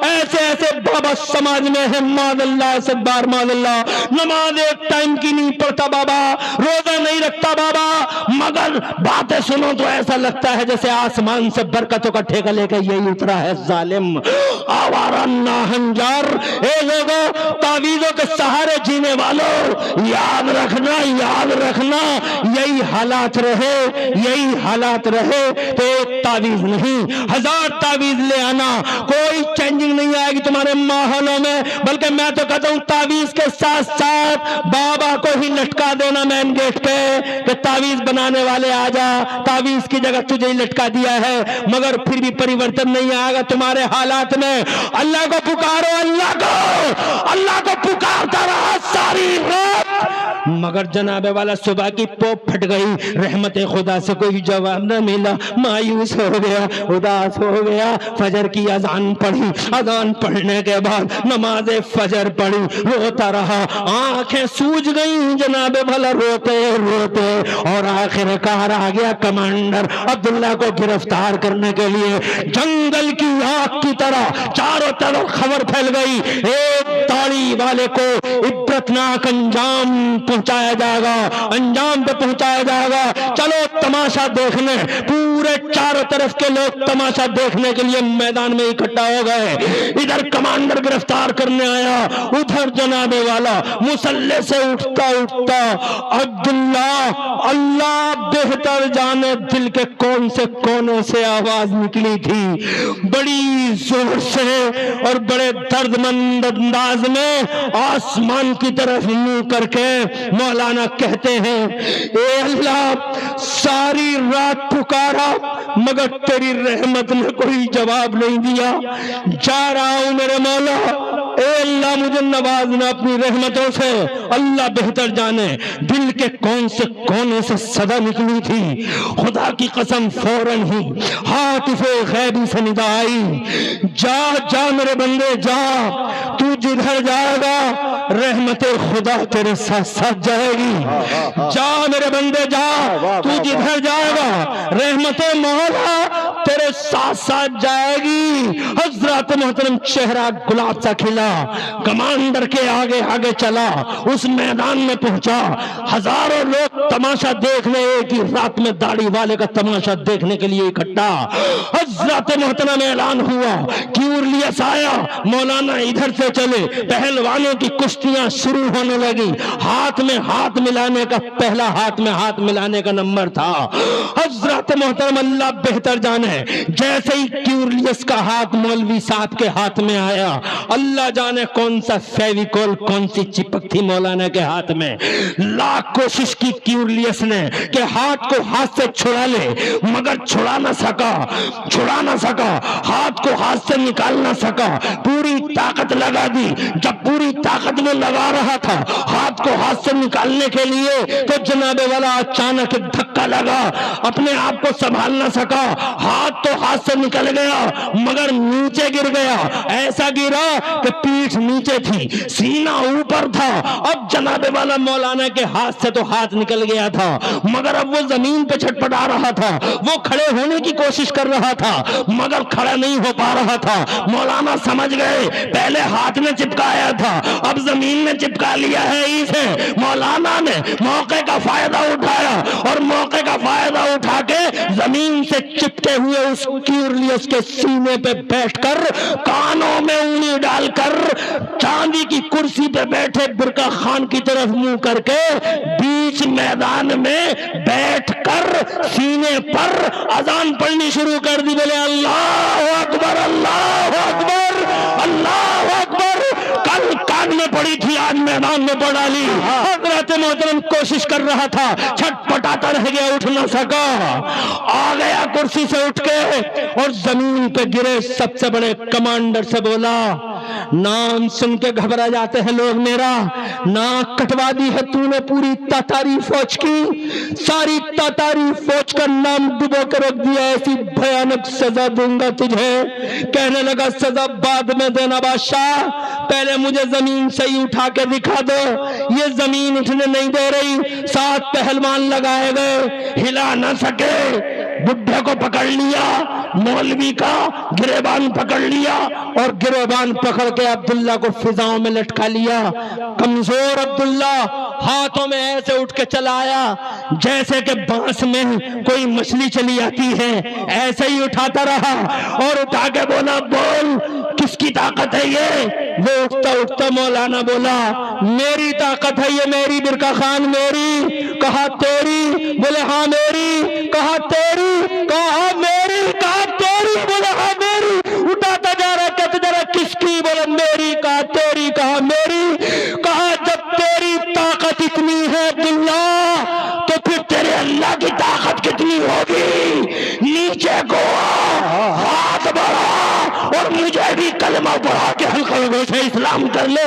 ایسے ایسے بابا سماج میں ہے، معاذ اللہ سے بار معاذ اللہ، نماز ایک ٹائم کی نہیں پڑھتا بابا، روزہ نہیں رکھتا بابا، مگر باتیں سنو تو ایسا لگتا ہے جیسے آسمان سے برکتوں کا ٹھیکہ لے کے یہی اترا ہے ظالم آوارہ ناہنجار۔ اے لوگوں تعویذوں کے سہارے جینے والوں یاد رکھنا، یاد رکھنا، یہی حالات رہے، یہی حالات رہے تو ایک تعویذ نہیں 1000 تعویذ لے آنا، کوئی چینجنگ نہیں آئے گی تمہارے ماحولوں میں، بلکہ میں تو کہتا ہوں تعویذ کے ساتھ ساتھ بابا کو ہی لٹکا دینا مین گیٹ پہ کہ تعویذ بنانے والے آ جا، تعویذ کی جگہ تجھے ہی لٹکا دیا ہے، مگر پھر بھی پریورتن نہیں آئے گا تمہارے حالات میں۔ اللہ کو پکارو، اللہ کو پکارتا رہا ساری رات، مگر جناب والا صبح کی پوپ پھٹ گئی، رحمت خدا سے کوئی جواب نہ ملا، مایوس ہو گیا، اداس ہو گیا، فجر کی اذان پڑھی، اذان پڑھنے کے بعد نماز فجر پڑھی، روتا رہا، آنکھیں سوج گئیں جناب والا روتے روتے، اور آخر کار آ گیا کمانڈر عبداللہ کو گرفتار کرنے کے لیے۔ جنگل کی آگ کی طرح چاروں طرف خبر پھیل گئی، ایک داڑھی والے کو عبرتناک انجام پہنچایا جائے گا، انجام پہ پہنچایا جائے گا، چلو تماشا دیکھنے۔ پورے چاروں طرف کے لوگ تماشا دیکھنے کے لیے میدان میں اکٹھا ہو گئے، ادھر کمانڈر گرفتار کرنے آیا، ادھر جناب والا مسلح سے اٹھتا اٹھتا عبداللہ، اللہ بہتر جانے دل کے کون سے کونے سے آواز نکلی تھی، بڑی زور سے اور بڑے درد مند انداز میں آسمان کی طرف منہ کر کے مولانا کہتے ہیں اے اللہ ساری رات پکارا مگر تیری رحمت نے کوئی جواب نہیں دیا، جا رہا ہوں میرے مولا، اے اللہ مجھے نوازنا اپنی رحمتوں سے۔ اللہ بہتر جانے دل کے کون سے کونے سے صدا نکلی تھی، خدا کی قسم فوراً ہی ہاتف غیبی سے ندا آئی، جا جا میرے بندے جا، تو جدھر جائے گا رحمت خدا تیرے ساتھ ساتھ جائے گی، جا میرے بندے جا، تو جدھر جائے گا رحمت مولا تیرے ساتھ ساتھ جائے گی۔ حضرات محترم چہرہ گلاب سا کھلا، کمانڈر کے آگے آگے چلا، اس میدان میں پہنچا، ہزاروں لوگ تماشا دیکھنے، ایک ہی رات میں داڑھی والے کا تماشا دیکھنے کے لیے اکٹھا۔ حضرات محترم اعلان ہوا، کیورلیس آیا، مولانا ادھر سے چلے، پہلوانوں کی کشتیاں شروع ہونے لگی، ہاتھ میں ہاتھ ملانے کا پہلا ہاتھ میں ہاتھ ملانے کا نمبر تھا۔ حضرات محترم اللہ بہتر جانے جیسے ہی کیورلیس کا ہاتھ مولوی صاحب کے ہاتھ میں آیا، اللہ جانے کون سا فیویکول کون سی چپک تھی مولانا کے ہاتھ میں، لاکھ کوشش کی کیورلیس نے کہ ہاتھ کو ہاتھ سے چھڑا لے، مگر چھڑا نہ سکا، ہاتھ کو ہاتھ سے نکال نہ سکا، پوری طاقت لگا دی، جب پوری طاقت میں لگا رہا تھا ہاتھ کو ہاتھ سے نکالنے کے لیے تو جناب والا اچانک دھکا لگا، اپنے آپ کو کو سنبھال نہ سکا, ہاتھ تو ہاتھ سے نکل گیا مگر نیچے گر گیا, ایسا گرا کہ پیٹھ نیچے تھی, سینہ اوپر تھا. اب جناب والا مولانا کے ہاتھ سے تو ہاتھ نکل گیا تھا مگر اب وہ زمین پہ چھٹپٹا رہا تھا, وہ کھڑے ہونے کی کوشش کر رہا تھا مگر کھڑا نہیں ہو پا رہا تھا. مولانا سمجھ گئے پہلے ہاتھ میں چپکایا تھا اب زمین میں چپکا لیا ہے اسے. مولانا نے موقع کا فائدہ اٹھایا اور موقع کا فائدہ اٹھا کے زمین سے چپکے ہوئے اس کیورلیس کے سینے پہ بیٹھ کر, کانوں میں انگلی ڈال کر, چاندی کی کرسی پہ بیٹھے برقع خان کی طرف منہ کر کے بیچ میدان میں بیٹھ کر سینے پر اذان پڑھنی شروع کر دی. بولے اللہ اکبر, اللہ اکبر, اللہ اکبر. کل کان میں پڑی تھی آج میدان میں پڑھ ڈالی. حضرت محترم کوشش کر رہا تھا, چھٹ پٹاتا رہ گیا, اٹھ نہ سکا. آ گیا کرسی سے اٹھ کے اور زمین پہ گرے سب سے بڑے کمانڈر سے بولا, نام سن کے گھبرا جاتے ہیں لوگ میرا, ناک کٹوا دی ہے تو نے پوری تاتاری فوج کی, ساری تاتاری فوج کا نام ڈبو کے رکھ دیا, ایسی بھیانک سزا دوں گا تجھے. کہنے لگا سزا بعد میں دینا بادشاہ, پہلے مجھے زمین سے ہی اٹھا کے دکھا دو. یہ زمین اٹھنے نہیں دے رہی, 7 پہلوان لگائے گئے, ہلا نہ سکے. بڈھے کو پکڑ لیا, مولوی کا گریبان پکڑ لیا اور گریبان پکڑ کے عبداللہ کو فضاؤں میں لٹکا لیا. کمزور عبداللہ ہاتھوں میں ایسے اٹھ کے چلا آیا جیسے کہ بانس میں کوئی مچھلی چلی آتی ہے, ایسے ہی اٹھاتا رہا اور اٹھا کے بولا, بول کس کی طاقت ہے یہ؟ وہ اٹھتا اٹھتا مولانا بولا, میری طاقت ہے یہ, میری برقع خان میری. کہا تیری؟ بولے ہاں میری. کہا تیری؟ کہا میری. کہا تیری؟ بولے ہاں میری. اٹھاتا جا رہا, کہتا جا رہا کس کی؟ بولے میری. کہا تیری؟ کہا میری. کہا جب تیری طاقت اتنی ہے عبداللہ تو پھر تیرے اللہ کی طاقت کتنی ہوگی؟ نیچے کو ہاتھ بڑھا اور مجھے بھی کلمہ پڑھا کے حلقے سے اسلام کر لے.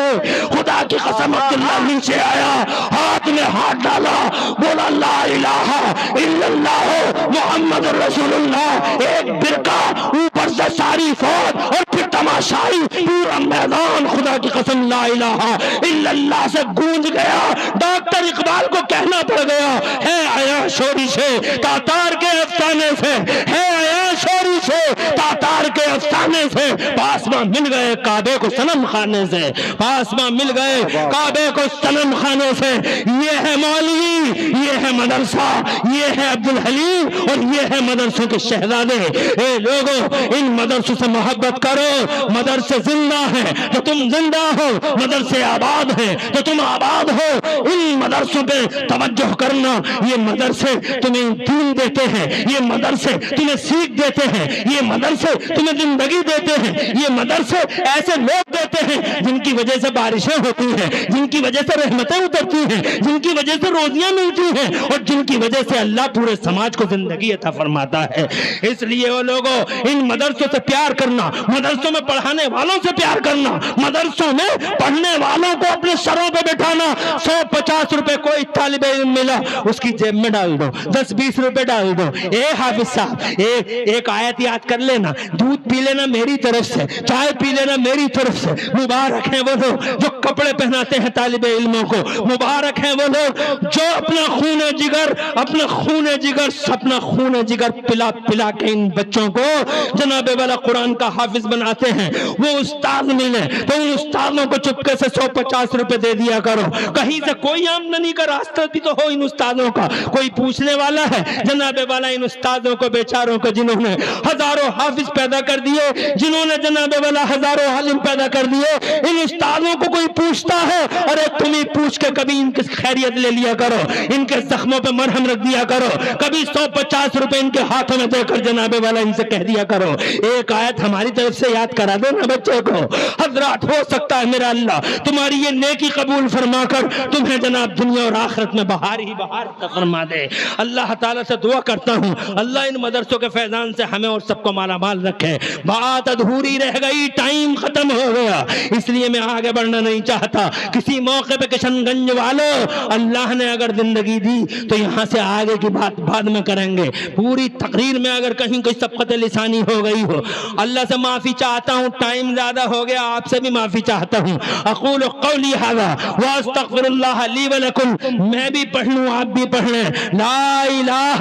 خدا کی قسم عبداللہ نیچے آیا, ہاتھ میں ہاتھ ڈالا, بولا لا الہ الا اللہ محمد رسول اللہ. ایک برقع, اوپر سے ساری فوج اور پھر تماشائی پورا میدان خدا کی قسم لا الہ الا اللہ سے گونج گیا. ڈاکٹر اقبال کو کہنا پڑ گیا, ہے آیا شوری سے تاتار کے افسانے سے, ہے آیا شوری سے تاتار کے افسانے سے. پاسما مل گئے کعبے کو صنم خانے سے, پاسما مل گئے کعبے کو صنم خانے سے. یہ ہے مولوی, یہ ہے مدرسہ, یہ ہے عبدالحلیم اور یہ ہے مدرسوں کے شہزادے. اے لوگوں, ان مدرسوں سے محبت کرو. مدرسے زندہ ہیں تو تم زندہ ہو, مدرسے آباد ہیں تو تم آباد ہو. ان مدرسوں پہ توجہ کرنا. یہ مدرسے تمہیں دین دیتے ہیں, یہ مدرسے تمہیں سیکھ دیتے ہیں, یہ مدرسے تمہیں زندگی دیتے ہیں, یہ مدرسے ایسے لوگ دیتے ہیں جن کی وجہ سے بارشیں ہوتی ہیں, جن کی وجہ سے رحمتیں اترتی ہیں, جن کی وجہ سے روزیاں ملتی ہیں اور جن کی وجہ سے اللہ پورے سماج کو زندگی عطا فرماتا ہے. اس لیے وہ لوگوں, ان مدرسوں سے پیار کرنا, مدرسوں میں پڑھانے والوں سے پیار کرنا, مدرسوں میں پڑھنے والوں کو اپنے سروں پہ بٹھانا. 150 روپے کوئی طالب علم ملا اس کی جیب میں ڈال دو, 10-20 روپے ڈال دو. اے حافظ صاحب, ایک آیت یاد کر لینا, دودھ پی لینا میری طرف سے, چائے پی لینا میری طرف سے. مبارک ہیں وہ لوگ جو کپڑے پہناتے ہیں طالب علموں کو, مبارک ہیں وہ لوگ جو اپنا خون جگر, اپنا خون جگر, اپنا خون جگر پلا پلا کے ان بچوں کو جناب والا قرآن کا حافظ بناتے ہیں. وہ استاد ملے تو ان استادوں کو چپکے سے 150 روپے دے دیا کرو. کہیں سے کوئی آمدنی کا راستہ بھی تو ہو ان استادوں کا, کوئی پوچھنے والا ہے جناب والا ان استادوں کو بیچاروں کو جنہوں نے ہزاروں حافظ پیدا کر دیے, جنہوں نے جناب والا ہزاروں عالم پیدا کر دیے, ان استادوں کو کوئی پوچھتا ہے, ارے تم ہی پوچھ کے کبھی ان کی خیریت لے لیا کرو, ان کے زخموں پہ مرہم رکھ دیا کرو, کبھی 150 روپے ان کے ہاتھوں میں دے کر جناب والا ان سے کہہ دیا کرو. ایک آیت ہماری طرف سے یاد کرا دو نا بچے کو. حضرات ہو سکتا ہے میرا اللہ تمہاری یہ نیکی قبول فرما کر تمہیں جناب دنیا اور آخرت میں بہار ہی بہار کا فرما دے. اللہ تعالیٰ سے دعا کرتا ہوں اللہ ان مدرسوں کے فیضان سے ہمیں اور سب کو مالا مال رکھے. بات ادھوری رہ گئی, ٹائم ختم ہو گیا, اس لیے میں آگے بڑھنا نہیں چاہتا. کسی موقع پہ کشن گنج والوں اللہ نے اگر زندگی دی تو یہاں سے آگے کی بات بعد میں کریں گے. پوری تقریر میں اگر کہیں کوئی سبقت لسانی ہو گئی ہو اللہ سے معافی چاہتا ہوں. ٹائم زیادہ ہو گیا, آپ سے بھی معافی چاہتا ہوں. اقول قولی ھذا واستغفر اللہ لی ولکم. میں بھی پڑھ لوں آپ بھی پڑھ لیں. لا الہ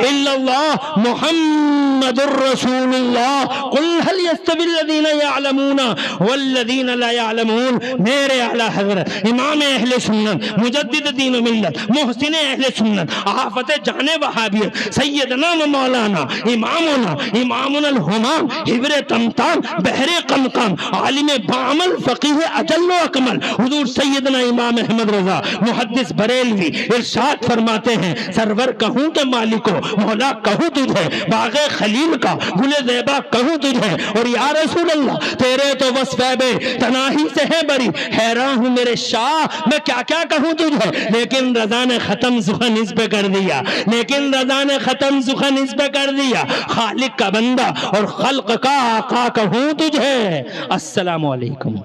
الا اللہ محمد الرسول اللہ. قل هل يستوي الذین یعلمون والذین لا یعلمون. میرے اعلیٰ حضرت امام اہل سنت مجدد دین و ملت محسن اہل سنت آفت جانے وہابیت سیدنا و مولانا امامنا الہمام حبر تمتام بحر قمقام عالم بعمل فقیہ اجل و اکمل حضور سیدنا امام احمد رضا محدث بریلوی ارشاد فرماتے ہیں سرور کہوں کہ مالکو مولا کہوں تجھے, باغ خلیل کا گل زیبا کہوں تجھے, اور یا رسول اللہ تیرے تو وصف بے تناہی سے ہے بری. حیران ہوں میرے شاہ میں کیا کیا کہوں تجھے, لیکن رضا نے ختم سخن اس پہ کر دیا, لیکن رضا نے ختم سخن اس پہ کر دیا. خالق کا بندہ اور خلق کا آقا کہوں تجھے. السلام علیکم.